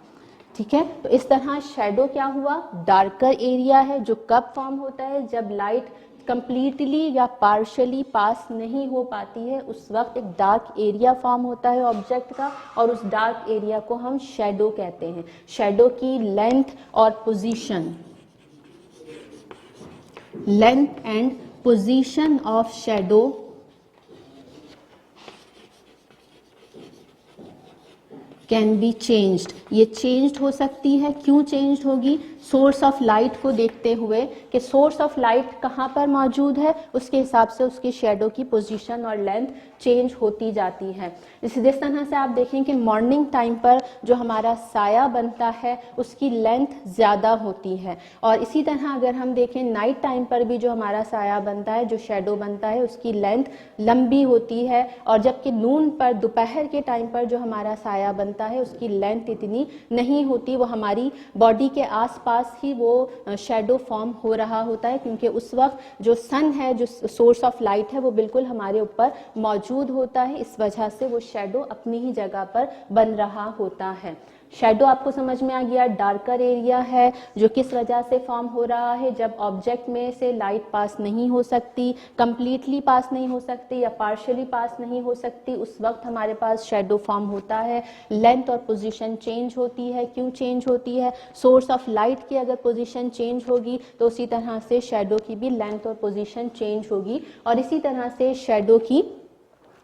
ठीक है, तो इस तरह शेडो क्या हुआ, डार्कर एरिया है जो कब फॉर्म होता है, जब लाइट कंप्लीटली या पार्शियली पास नहीं हो पाती है, उस वक्त एक डार्क एरिया फॉर्म होता है ऑब्जेक्ट का, और उस डार्क एरिया को हम शेडो कहते हैं। शेडो की लेंथ और position, length and position of shadow can be changed. ये चेंज्ड हो सकती है, क्यों चेंज्ड होगी, सोर्स ऑफ लाइट को देखते हुए कि सोर्स ऑफ लाइट कहाँ पर मौजूद है, उसके हिसाब से उसकी शेडो की पोजीशन और लेंथ चेंज होती जाती है। जिस तरह से आप देखें कि मॉर्निंग टाइम पर जो हमारा साया बनता है उसकी लेंथ ज़्यादा होती है, और इसी तरह अगर हम देखें नाइट टाइम पर भी जो हमारा साया बनता है, जो शेडो बनता है, उसकी लेंथ लंबी होती है, और जबकि नून पर दोपहर के टाइम पर जो हमारा साया बनता है उसकी लेंथ इतनी नहीं होती, वो हमारी बॉडी के आसपास ही वो शेडो फॉर्म हो रहा होता है, क्योंकि उस वक्त जो सन है, जो सोर्स ऑफ लाइट है, वो बिल्कुल हमारे ऊपर मौजूद होता है। इस वजह से वो शेडो अपनी ही जगह पर बन रहा होता है। शेडो आपको समझ में आ गया, डार्कर एरिया है जो किस वजह से फॉर्म हो रहा है, जब ऑब्जेक्ट में से लाइट पास नहीं हो सकती, कंप्लीटली पास नहीं हो सकती या पार्शियली पास नहीं हो सकती, उस वक्त हमारे पास शेडो फॉर्म होता है। लेंथ और पोजीशन चेंज होती है। क्यों चेंज होती है? सोर्स ऑफ लाइट की अगर पोजीशन चेंज होगी तो उसी तरह से शेडो की भी लेंथ और पोजीशन चेंज होगी, और इसी तरह से शेडो की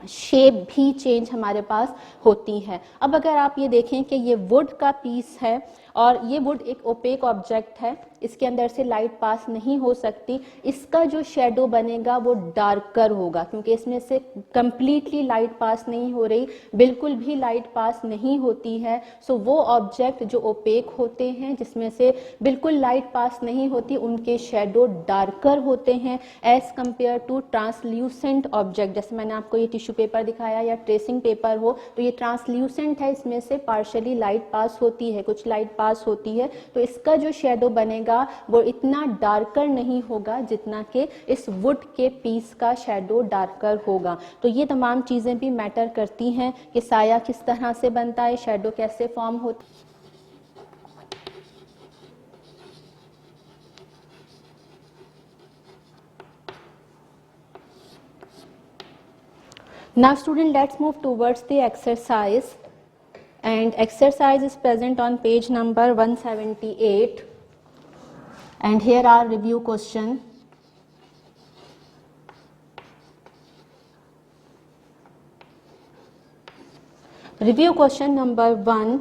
शेप भी चेंज हमारे पास होती है। अब अगर आप ये देखें कि ये वुड का पीस है और ये वुड एक ओपेक ऑब्जेक्ट है, इसके अंदर से लाइट पास नहीं हो सकती, इसका जो शेडो बनेगा वो डार्कर होगा, क्योंकि इसमें से कंप्लीटली लाइट पास नहीं हो रही, बिल्कुल भी लाइट पास नहीं होती है। सो वो ऑब्जेक्ट जो ओपेक होते हैं, जिसमें से बिल्कुल लाइट पास नहीं होती, उनके शेडो डार्कर होते हैं as compare to translucent object. जैसे मैंने आपको ये टिश्यू पेपर दिखाया या ट्रेसिंग पेपर हो, तो ये ट्रांसल्यूसेंट है, इसमें से पार्शियली लाइट पास होती है, कुछ लाइट पास होती है, तो इसका जो शेडो बनेगा वो इतना डार्कर नहीं होगा जितना कि इस वुड के पीस का शेडो डार्कर होगा। तो ये तमाम चीजें भी मैटर करती हैं कि साया किस तरह से बनता है, शेडो कैसे फॉर्म होता है। Now student, let's move towards the exercise, and exercise is present on page number 178, and here are review question. Review question number 1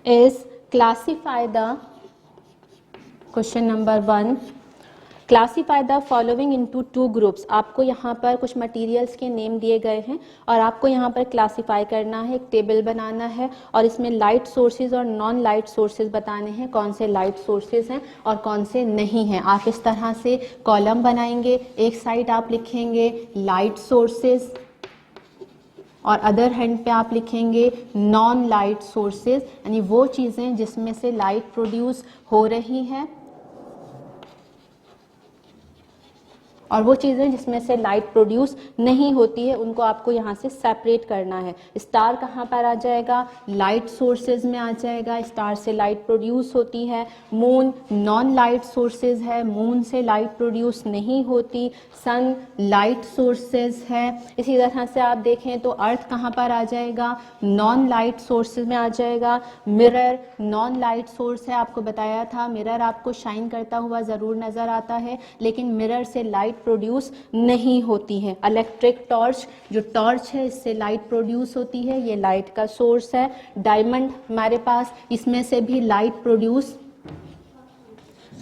is classify the question number 1 classify the following into 2 groups. आपको यहाँ पर कुछ materials के name दिए गए हैं और आपको यहाँ पर क्लासीफाई करना है, एक टेबल बनाना है और इसमें लाइट सोर्सेज और नॉन लाइट सोर्सेज बताने हैं, कौन से लाइट सोर्सेज हैं और कौन से नहीं हैं। आप इस तरह से कॉलम बनाएंगे, एक साइड आप लिखेंगे लाइट सोर्सेज और अदर हैंड पे आप लिखेंगे नॉन लाइट सोर्सेज, यानी वो चीज़ें जिसमें से लाइट प्रोड्यूस हो रही हैं और वो चीज़ें जिसमें से लाइट प्रोड्यूस नहीं होती है, उनको आपको यहाँ से सेपरेट करना है। स्टार कहाँ पर आ जाएगा? लाइट सोर्सेज में आ जाएगा, स्टार से लाइट प्रोड्यूस होती है। मून नॉन लाइट सोर्सेज है, मून से लाइट प्रोड्यूस नहीं होती। सन लाइट सोर्सेज है। इसी तरह से आप देखें तो अर्थ कहाँ पर आ जाएगा? नॉन लाइट सोर्सेज में आ जाएगा। मिरर नॉन लाइट सोर्स है, आपको बताया था मिरर आपको शाइन करता हुआ ज़रूर नज़र आता है, लेकिन मिरर से लाइट प्रोड्यूस नहीं होती है। इलेक्ट्रिक टॉर्च, जो टॉर्च है इससे लाइट प्रोड्यूस होती है, ये लाइट का सोर्स है। डायमंड हमारे पास, इसमें से भी लाइट प्रोड्यूस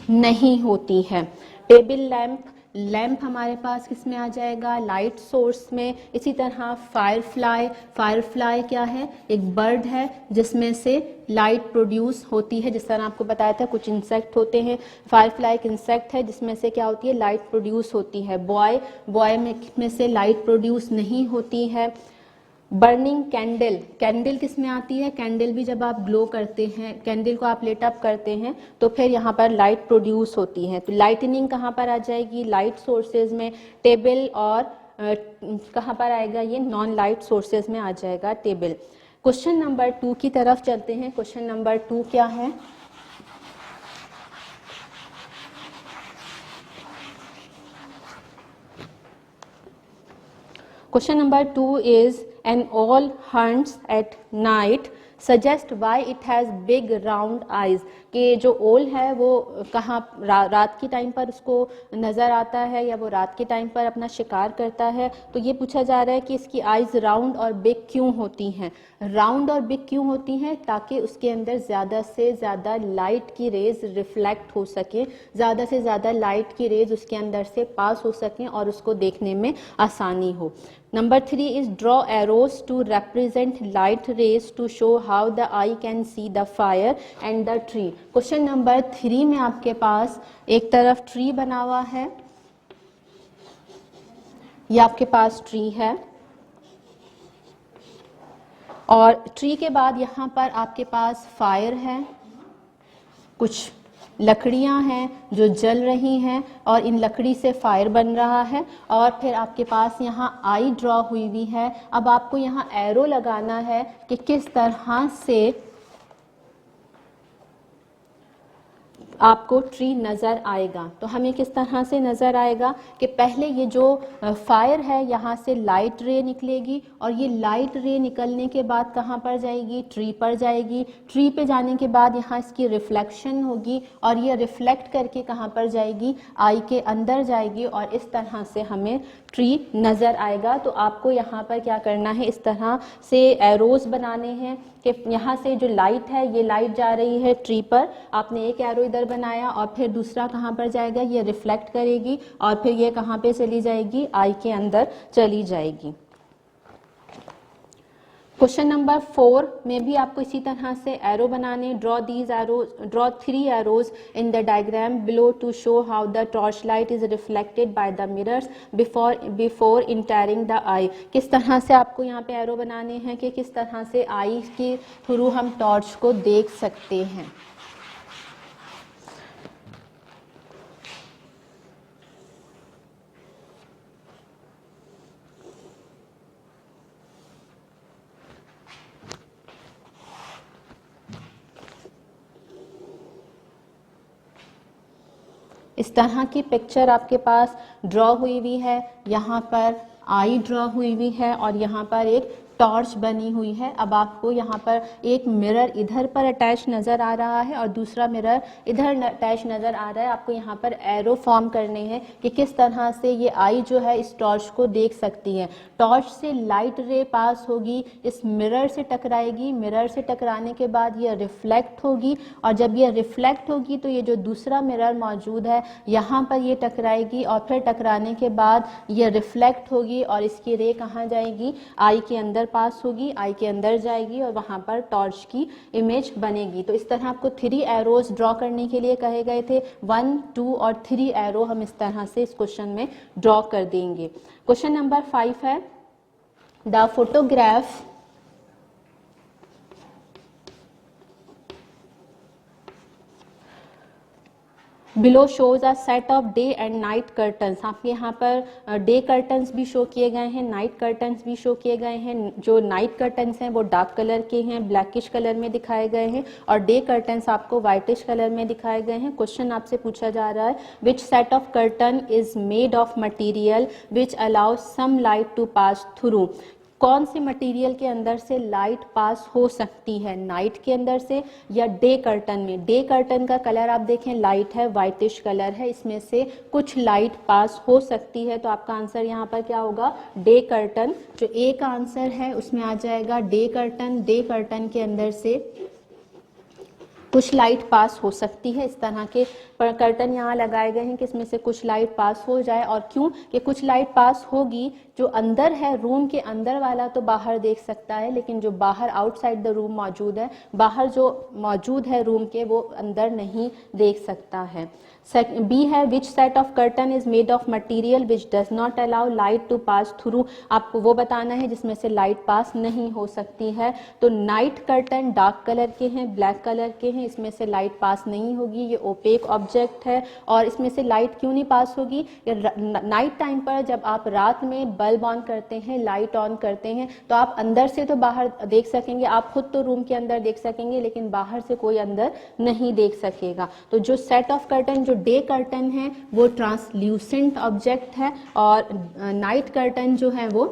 नहीं होती है। टेबल लैंप, लैंप हमारे पास किस में आ जाएगा? लाइट सोर्स में। इसी तरह फायरफ्लाई, फायरफ्लाई क्या है? एक बर्ड है जिसमें से लाइट प्रोड्यूस होती है। जिस तरह आपको बताया था कुछ इंसेक्ट होते हैं, फायरफ्लाई एक इंसेक्ट है जिसमें से क्या होती है? लाइट प्रोड्यूस होती है। बॉय, बॉय में से लाइट प्रोड्यूस नहीं होती है। बर्निंग कैंडल, कैंडल किस में आती है? कैंडल भी जब आप ग्लो करते हैं, कैंडल को आप लेट अप करते हैं तो फिर यहाँ पर लाइट प्रोड्यूस होती है। तो लाइटनिंग कहाँ पर आ जाएगी? लाइट सोर्सेज में। टेबल और कहाँ पर आएगा? ये नॉन लाइट सोर्सेज में आ जाएगा टेबल। क्वेश्चन नंबर 2 की तरफ चलते हैं। क्वेश्चन नंबर 2 क्या है? Question number 2 is an owl hunts at night suggest why it has big round eyes, कि जो ओल है वो कहाँ रात के टाइम पर उसको नज़र आता है या वो रात के टाइम पर अपना शिकार करता है। तो ये पूछा जा रहा है कि इसकी आइज राउंड और बिग क्यों होती हैं। राउंड और बिग क्यों होती हैं? ताकि उसके अंदर ज़्यादा से ज़्यादा लाइट की रेज रिफ्लेक्ट हो सके, ज़्यादा से ज़्यादा लाइट की रेज उसके अंदर से पास हो सकें और उसको देखने में आसानी हो। Number 3 is draw arrows to represent light rays to show how the eye can see the fire and the tree। Question number 3 में आपके पास एक तरफ ट्री बना हुआ है, ये आपके पास ट्री है और ट्री के बाद यहाँ पर आपके पास फायर है, कुछ लकड़ियाँ हैं जो जल रही हैं और इन लकड़ी से फायर बन रहा है और फिर आपके पास यहाँ आई ड्रॉ हुई हुई है। अब आपको यहाँ एरो लगाना है कि किस तरह से आपको ट्री नज़र आएगा। तो हमें किस तरह से नज़र आएगा कि पहले ये जो फायर है यहाँ से लाइट रे निकलेगी और ये लाइट रे निकलने के बाद कहाँ पर जाएगी? ट्री पर जाएगी। ट्री पे जाने के बाद यहाँ इसकी रिफ्लेक्शन होगी और ये रिफ्लेक्ट करके कहाँ पर जाएगी? आई के अंदर जाएगी और इस तरह से हमें ट्री नज़र आएगा। तो आपको यहाँ पर क्या करना है, इस तरह से एरोज बनाने हैं कि यहाँ से जो लाइट है ये लाइट जा रही है ट्री पर, आपने एक एरो इधर बनाया और फिर दूसरा कहाँ पर जाएगा? ये रिफ्लेक्ट करेगी और फिर ये कहाँ पे चली जाएगी? आई के अंदर चली जाएगी। क्वेश्चन नंबर 4 में भी आपको इसी तरह से एरो बनाने। Draw 3 arrows in the diagram below to show how the torch light is reflected by the mirrors before entering the eye. किस तरह से आपको यहाँ पे एरो बनाने हैं कि किस तरह से आई के थ्रू हम टॉर्च को देख सकते हैं। इस तरह की पिक्चर आपके पास ड्रॉ हुई हुई है, यहाँ पर आई ड्रॉ हुई हुई है और यहाँ पर एक टॉर्च बनी हुई है। अब आपको यहाँ पर एक मिरर इधर पर अटैच नज़र आ रहा है और दूसरा मिरर इधर अटैच नज़र आ रहा है। आपको यहाँ पर एरो फॉर्म करने हैं कि किस तरह से ये आई जो है इस टॉर्च को देख सकती है। टॉर्च से लाइट रे पास होगी, इस मिरर से टकराएगी, मिरर से टकराने के बाद ये रिफ्लेक्ट होगी और जब ये रिफ्लेक्ट होगी तो ये जो दूसरा मिरर मौजूद है यहाँ पर ये टकराएगी और फिर टकराने के बाद ये रिफ्लेक्ट होगी और इसकी रे कहाँ जाएगी? आई के अंदर पास होगी, आई के अंदर जाएगी और वहां पर टॉर्च की इमेज बनेगी। तो इस तरह आपको 3 एरोज ड्रॉ करने के लिए कहे गए थे। 1, 2 और 3 एरो हम इस तरह से इस क्वेश्चन में ड्रॉ कर देंगे। क्वेश्चन नंबर 5 है the photograph below shows a set of day and night curtains. आपके यहाँ पर डे कर्टन्स भी शो किए गए हैं, नाइट कर्टन्स भी शो किए गए हैं। जो नाइट कर्टन्स हैं वो डार्क कलर के हैं, ब्लैकिश कलर में दिखाए गए हैं और डे कर्टन्स आपको वाइटिश कलर में दिखाए गए हैं। क्वेश्चन आपसे पूछा जा रहा है which set of curtain is made of material which allows some light to pass through. कौन से मटेरियल के अंदर से लाइट पास हो सकती है, नाइट के अंदर से या डे कर्टन में। डे कर्टन का कलर आप देखें लाइट है, वाइटिश कलर है, इसमें से कुछ लाइट पास हो सकती है। तो आपका आंसर यहाँ पर क्या होगा? Day curtain. जो ए का आंसर है उसमें आ जाएगा डे कर्टन। डे कर्टन के अंदर से कुछ लाइट पास हो सकती है। इस तरह के कर्टन यहाँ लगाए गए हैं कि इसमें से कुछ लाइट पास हो जाए। और क्यों कि कुछ लाइट पास होगी, जो अंदर है रूम के अंदर वाला तो बाहर देख सकता है, लेकिन जो बाहर आउटसाइड द रूम मौजूद है, बाहर जो मौजूद है रूम के, वो अंदर नहीं देख सकता है। बी है which set of curtain is made of material which does not allow light to pass through. आपको वो बताना है जिसमें से लाइट पास नहीं हो सकती है। तो नाइट कर्टन डार्क कलर के हैं, ब्लैक कलर के हैं, इसमें से लाइट पास नहीं होगी, ये ओपेक ऑब्जेक्ट है। और इसमें से लाइट क्यों नहीं पास होगी? नाइट टाइम पर जब आप रात में बल्ब ऑन करते हैं, लाइट ऑन करते हैं, तो आप अंदर से तो बाहर देख सकेंगे, आप खुद तो रूम के अंदर देख सकेंगे, लेकिन बाहर से कोई अंदर नहीं देख सकेगा। तो जो सेट ऑफ कर्टन, जो डे कर्टन है वो ट्रांसल्यूसेंट ऑब्जेक्ट है और नाइट कर्टन जो है वो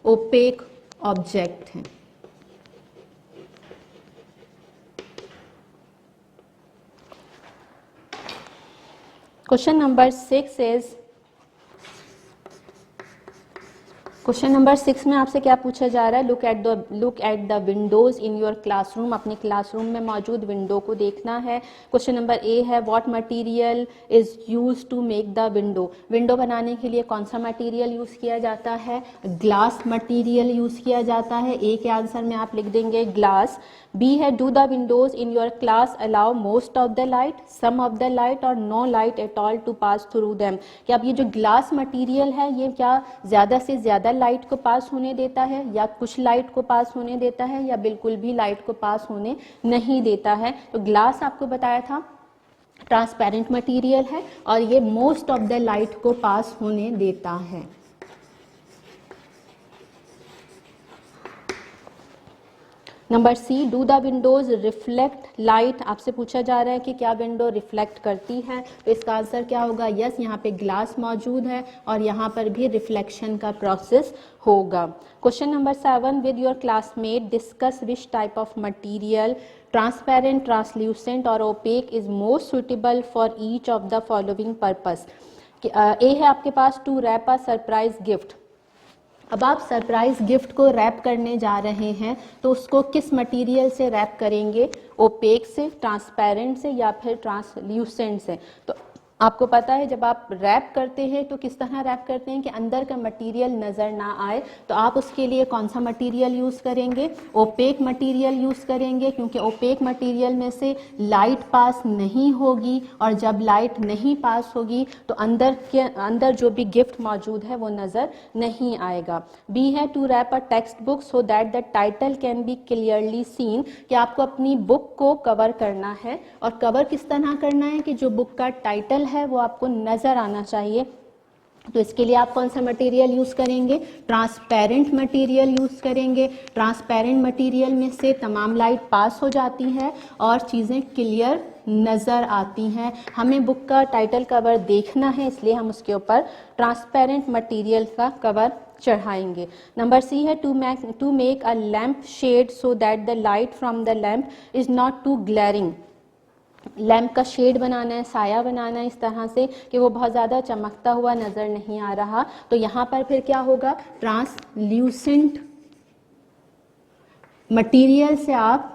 ओपेक ऑब्जेक्ट है। Question number 6 is, question number 6 में आपसे क्या पूछा जा रहा है? Look at the windows in your classroom. अपने क्लासरूम में मौजूद विंडो को देखना है। क्वेश्चन नंबर ए है, what material is use to make the window. Window बनाने के लिए कौन सा मटेरियल यूज किया जाता है? ग्लास मटेरियल यूज किया जाता है। ए के आंसर में आप लिख देंगे ग्लास। बी है, do the windows in your class allow most of the light, some of the light और no light at all to pass through them. कि अब ये जो ग्लास मटेरियल है ये क्या ज़्यादा से ज़्यादा लाइट को पास होने देता है, या कुछ लाइट को पास होने देता है, या बिल्कुल भी लाइट को पास होने नहीं देता है? तो ग्लास आपको बताया था ट्रांसपेरेंट मटेरियल है और ये मोस्ट ऑफ द लाइट को पास होने देता है। Number C, do the windows reflect light. आपसे पूछा जा रहा है कि क्या विंडो रिफ्लेक्ट करती है, तो इसका आंसर क्या होगा? यस, यहाँ पे ग्लास मौजूद है और यहाँ पर भी रिफ्लेक्शन का प्रोसेस होगा। Question number 7, with your classmate discuss which type of material, transparent, translucent और opaque is most suitable for each of the following purpose. A है आपके पास, to wrap a surprise gift. अब आप सरप्राइज गिफ्ट को rap करने जा रहे हैं तो उसको किस मटेरियल से रैप करेंगे? ओपेक से, ट्रांसपेरेंट से या फिर ट्रांसल्यूसेंट से? तो आपको पता है जब आप रैप करते हैं तो किस तरह रैप करते हैं कि अंदर का मटेरियल नज़र ना आए, तो आप उसके लिए कौन सा मटेरियल यूज़ करेंगे? ओपेक मटेरियल यूज़ करेंगे, क्योंकि ओपेक मटेरियल में से लाइट पास नहीं होगी और जब लाइट नहीं पास होगी तो अंदर जो भी गिफ्ट मौजूद है वो नज़र नहीं आएगा। बी है, to wrap a text book so that the title can be clearly seen. कि आपको अपनी बुक को कवर करना है, और कवर किस तरह करना है कि जो बुक का टाइटल है वो आपको नजर आना चाहिए। तो इसके लिए आप कौन सा मटेरियल यूज करेंगे? ट्रांसपेरेंट मटेरियल यूज करेंगे। ट्रांसपेरेंट मटेरियल में से तमाम लाइट पास हो जाती है और चीज़ें क्लियर नज़र आती हैं। हमें बुक का टाइटल कवर देखना है, इसलिए हम उसके ऊपर ट्रांसपेरेंट मटेरियल का कवर चढ़ाएंगे। नंबर सी है, to make a lamp shade so that the light from the lamp is not too glaring. Lamp का शेड बनाना है, साया बनाना है इस तरह से कि वो बहुत ज़्यादा चमकता हुआ नज़र नहीं आ रहा। तो यहाँ पर फिर क्या होगा? ट्रांसल्यूसेंट मटेरियल से आप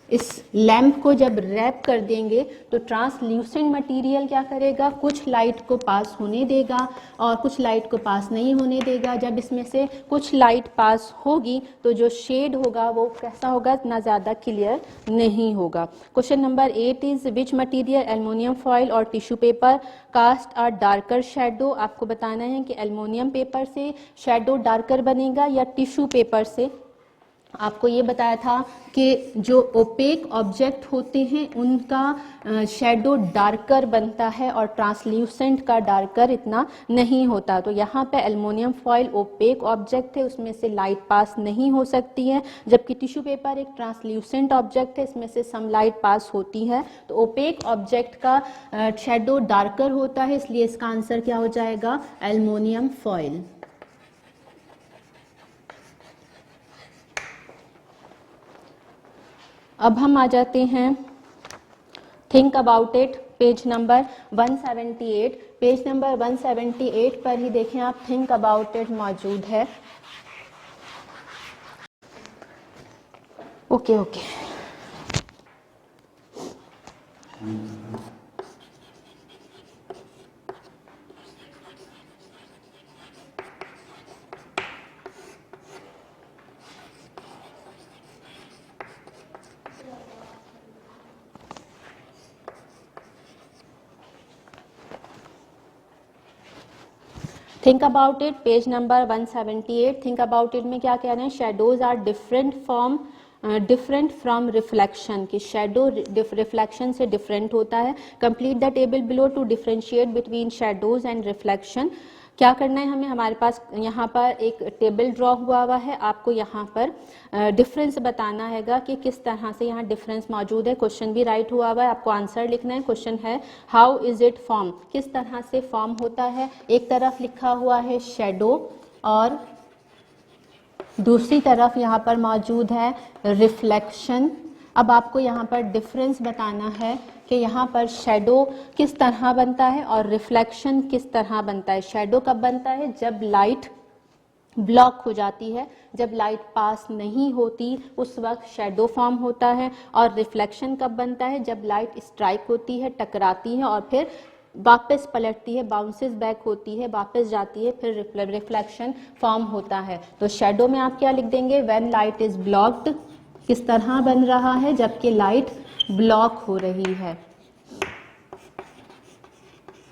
इस लैम्प को जब रैप कर देंगे तो ट्रांसल्यूसेंट मटेरियल क्या करेगा? कुछ लाइट को पास होने देगा और कुछ लाइट को पास नहीं होने देगा। जब इसमें से कुछ लाइट पास होगी तो जो शेड होगा वो कैसा होगा? ना ज़्यादा क्लियर नहीं होगा। Question number 8 is, which material, aluminium foil और tissue paper cast a darker shadow. आपको बताना है कि एल्युमिनियम पेपर से शेडो डार्कर बनेगा या टिश्यू पेपर से। आपको ये बताया था कि जो ओपेक ऑब्जेक्ट होते हैं उनका शेडो डार्कर बनता है और ट्रांसल्यूसेंट का डार्कर इतना नहीं होता। तो यहाँ पे एल्युमिनियम फॉइल ओपेक ऑब्जेक्ट है, उसमें से लाइट पास नहीं हो सकती है, जबकि टिश्यू पेपर एक ट्रांसल्यूसेंट ऑब्जेक्ट है, इसमें से सम लाइट पास होती है। तो ओपेक ऑब्जेक्ट का शेडो डार्कर होता है, इसलिए इसका आंसर क्या हो जाएगा? Aluminium foil. अब हम आ जाते हैं think about it, page number 178। Page number 178 पर ही देखें आप, थिंक अबाउट इट मौजूद है। Okay. Think about it, page number 178। Think about it में क्या कह रहे हैं? Shadows are different from reflection, कि शेडो रिफ्लेक्शन से डिफरेंट होता है। Complete the table below to differentiate between shadows and reflection. क्या करना है हमें? हमारे पास यहाँ पर एक टेबल ड्रॉ हुआ है, आपको यहाँ पर डिफरेंस बताना हैगा कि किस तरह से यहाँ डिफरेंस मौजूद है। क्वेश्चन भी राइट हुआ है, आपको आंसर लिखना है। क्वेश्चन है, हाउ इज इट फॉर्म? किस तरह से फॉर्म होता है? एक तरफ लिखा हुआ है शेडो और दूसरी तरफ यहाँ पर मौजूद है रिफ्लेक्शन। अब आपको यहाँ पर डिफरेंस बताना है कि यहाँ पर शेडो किस तरह बनता है और रिफ्लेक्शन किस तरह बनता है। शेडो कब बनता है? जब लाइट ब्लॉक हो जाती है, जब लाइट पास नहीं होती उस वक्त शेडो फॉर्म होता है। और रिफ्लेक्शन कब बनता है? जब लाइट स्ट्राइक होती है, टकराती है और फिर वापस पलटती है, बाउंसेस बैक होती है, वापस जाती है, फिर रिफ्लेक्शन फॉर्म होता है। तो शेडो में आप क्या लिख देंगे? व्हेन लाइट इज ब्लॉक्ड, किस तरह बन रहा है? जबकि लाइट ब्लॉक हो रही है,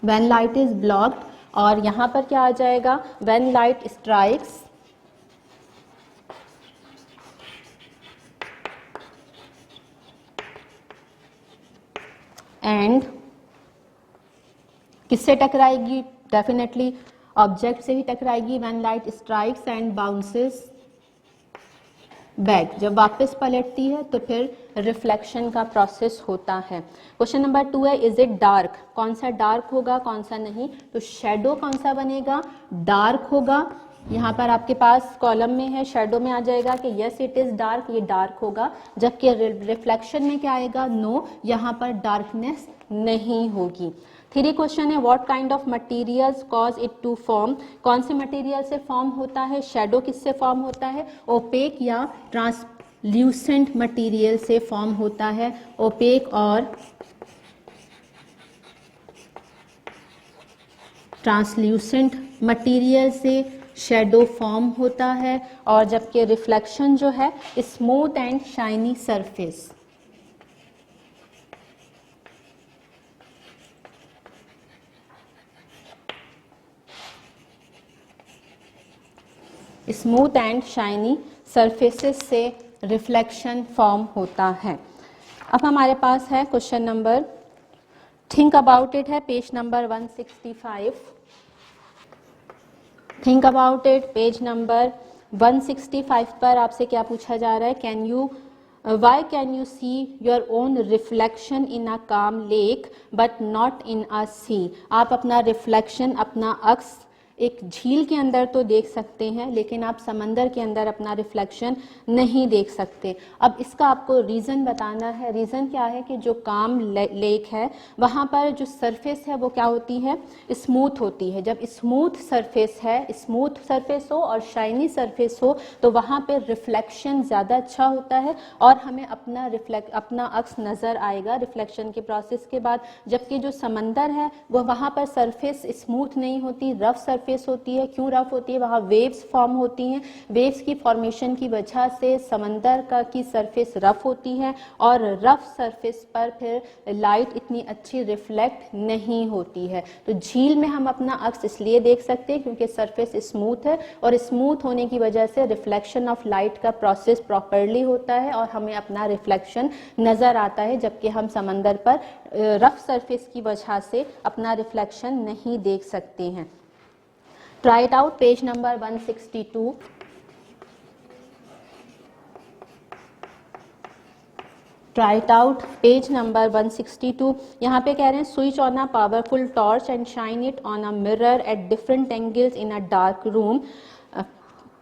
व्हेन लाइट इज ब्लॉक्ड। और यहां पर क्या आ जाएगा? व्हेन लाइट स्ट्राइक्स एंड किससे टकराएगी? डेफिनेटली ऑब्जेक्ट से ही टकराएगी। When light strikes and bounces back, जब वापस पलटती है तो फिर रिफ्लेक्शन का प्रोसेस होता है। क्वेश्चन नंबर 2 है, इज इट डार्क? कौन सा डार्क होगा, कौन सा नहीं? तो शेडो कौन सा बनेगा? डार्क होगा। यहाँ पर आपके पास कॉलम में है, शेडो में आ जाएगा कि यस इट इज डार्क, ये डार्क होगा। जबकि रिफ्लेक्शन में क्या आएगा? नो, यहाँ पर डार्कनेस नहीं होगी। 3 क्वेश्चन है, what kind of materials cause it to form? कौन से मटेरियल से फॉर्म होता है? शेडो किससे फॉर्म होता है? ओपेक या ट्रांसल्यूसेंट मटेरियल से फॉर्म होता है। ओपेक और ट्रांसल्यूसेंट मटेरियल से शेडो फॉर्म होता है। और जबकि रिफ्लेक्शन जो है smooth and shiny surface, smooth and shiny surfaces से रिफ्लेक्शन फॉर्म होता है। अब हमारे पास है question number think about it है, page number 165। Think about it, page number 165 पर आपसे क्या पूछा जा रहा है? Can you why can you see your own reflection in a calm lake but not in a sea? आप अपना रिफ्लेक्शन, अपना अक्स एक झील के अंदर तो देख सकते हैं, लेकिन आप समंदर के अंदर अपना रिफ्लेक्शन नहीं देख सकते। अब इसका आपको रीज़न बताना है। रीज़न क्या है कि जो काम लेक है वहाँ पर जो सरफेस है वो क्या होती है? स्मूथ होती है। जब स्मूथ सरफेस है, स्मूथ सरफेस हो और शाइनी सरफेस हो तो वहाँ पे रिफ्लेक्शन ज़्यादा अच्छा होता है और हमें अपना अक्स नज़र आएगा रिफ्लेक्शन के प्रोसेस के बाद। जबकि जो समंदर है वो वहाँ पर सरफेस स्मूथ नहीं होती, रफ सरफेस होती है। क्यों रफ होती है? वहाँ वेव्स फॉर्म होती हैं। वेव्स की फॉर्मेशन की वजह से समंदर की सरफेस रफ होती है और रफ सरफेस पर फिर लाइट इतनी अच्छी रिफ्लेक्ट नहीं होती है। तो झील में हम अपना अक्स इसलिए देख सकते हैं क्योंकि सरफेस स्मूथ है और स्मूथ होने की वजह से रिफ्लेक्शन ऑफ लाइट का प्रोसेस प्रॉपरली होता है और हमें अपना रिफ्लेक्शन नज़र आता है। जबकि हम समंदर पर रफ सरफेस की वजह से अपना रिफ्लेक्शन नहीं देख सकते हैं। Try it out, page number 162। Try it out, page number 162। यहाँ पे कह रहे हैं switch on a powerful torch and shine it on a mirror at different angles in a dark room.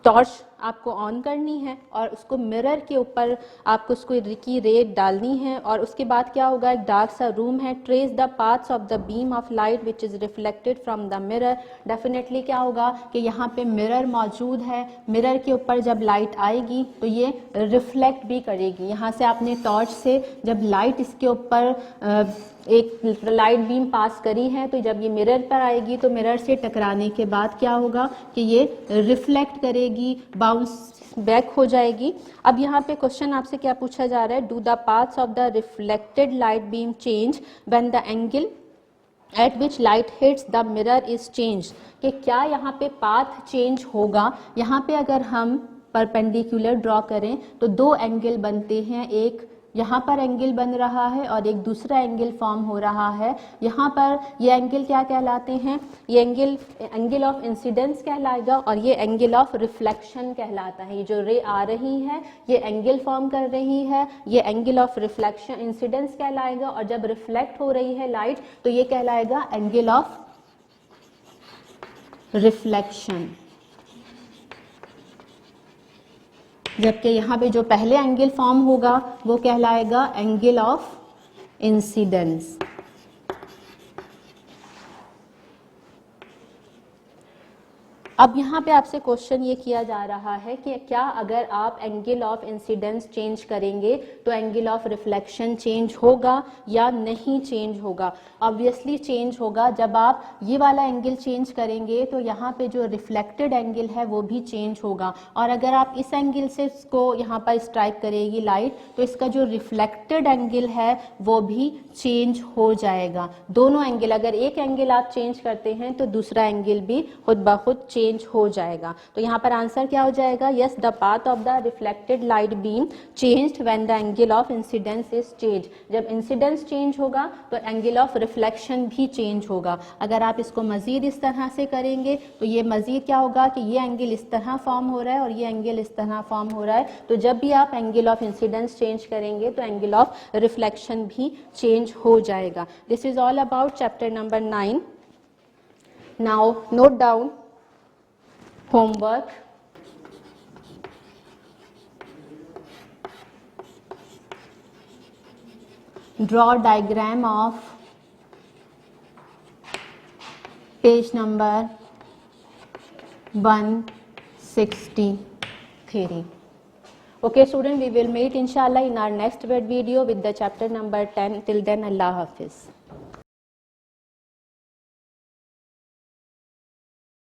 Torch आपको ऑन करनी है और उसको मिरर के ऊपर आपको उसको की रे डालनी है और उसके बाद क्या होगा? एक डार्क सा रूम है। Trace the paths of the beam of light which is reflected from the mirror. Definitely क्या होगा कि यहाँ पे मिरर मौजूद है। मिरर के ऊपर जब लाइट आएगी तो ये रिफ्लेक्ट भी करेगी। यहाँ से आपने टॉर्च से जब लाइट इसके ऊपर एक लाइट बीम पास करी है तो जब ये मिरर पर आएगी तो मिरर से टकराने के बाद क्या होगा कि ये रिफ्लेक्ट करेगी, बाउंस बैक हो जाएगी। अब यहाँ पे क्वेश्चन आपसे क्या पूछा जा रहा है? Do the paths of the reflected light beam change when the angle eight which light hits the mirror is change? कि क्या यहाँ पे पाथ चेंज होगा? यहाँ पे अगर हम परपेंडिकुलर ड्रॉ करें तो 2 एंगल बनते हैं। एक यहाँ पर एंगल बन रहा है और एक दूसरा एंगल फॉर्म हो रहा है। यहाँ पर ये एंगल क्या कहलाते हैं? ये एंगल ऑफ इंसिडेंस कहलाएगा और ये एंगल ऑफ रिफ्लेक्शन कहलाता है। ये जो रे आ रही है ये एंगल फॉर्म कर रही है, ये एंगल ऑफ रिफ्लेक्शन इंसिडेंस कहलाएगा और जब रिफ्लेक्ट हो रही है लाइट तो ये कहलाएगा एंगल ऑफ रिफ्लेक्शन। जबकि यहाँ पे जो पहले एंगल फॉर्म होगा वो कहलाएगा एंगल ऑफ इंसिडेंस। अब यहाँ पे आपसे क्वेश्चन ये किया जा रहा है कि क्या अगर आप एंगल ऑफ इंसिडेंस चेंज करेंगे तो एंगल ऑफ रिफ्लेक्शन चेंज होगा या नहीं चेंज होगा। ऑब्वियसली चेंज होगा। जब आप ये वाला एंगल चेंज करेंगे तो यहाँ पे जो रिफ्लेक्टेड एंगल है वो भी चेंज होगा, और अगर आप इस एंगल से इसको यहाँ पर स्ट्राइक करेगी लाइट तो इसका जो रिफ्लेक्टेड एंगल है वो भी चेंज हो जाएगा। दोनों एंगल, अगर एक एंगल आप चेंज करते हैं तो दूसरा एंगल भी खुद ब खुद चेंज हो जाएगा। तो यहाँ पर आंसर क्या हो जाएगा? Yes, the path of the reflected light beam changed when the angle of incidence is change. जब इंसिडेंस चेंज होगा तो एंगल ऑफ रिफ्लेक्शन भी चेंज होगा। अगर आप इसको मजीद इस तरह से करेंगे तो ये मजीद क्या होगा कि ये एंगल इस तरह फॉर्म हो रहा है और ये एंगल इस तरह फॉर्म हो रहा है। तो जब भी आप एंगल ऑफ इंसिडेंस चेंज करेंगे तो एंगल ऑफ रिफ्लेक्शन भी चेंज हो जाएगा। This is all about chapter number 9। Now note down homework. Draw diagram of page number 163. Okay student, we will meet inshallah in our next video with the chapter number 10. Till then, Allah Hafiz.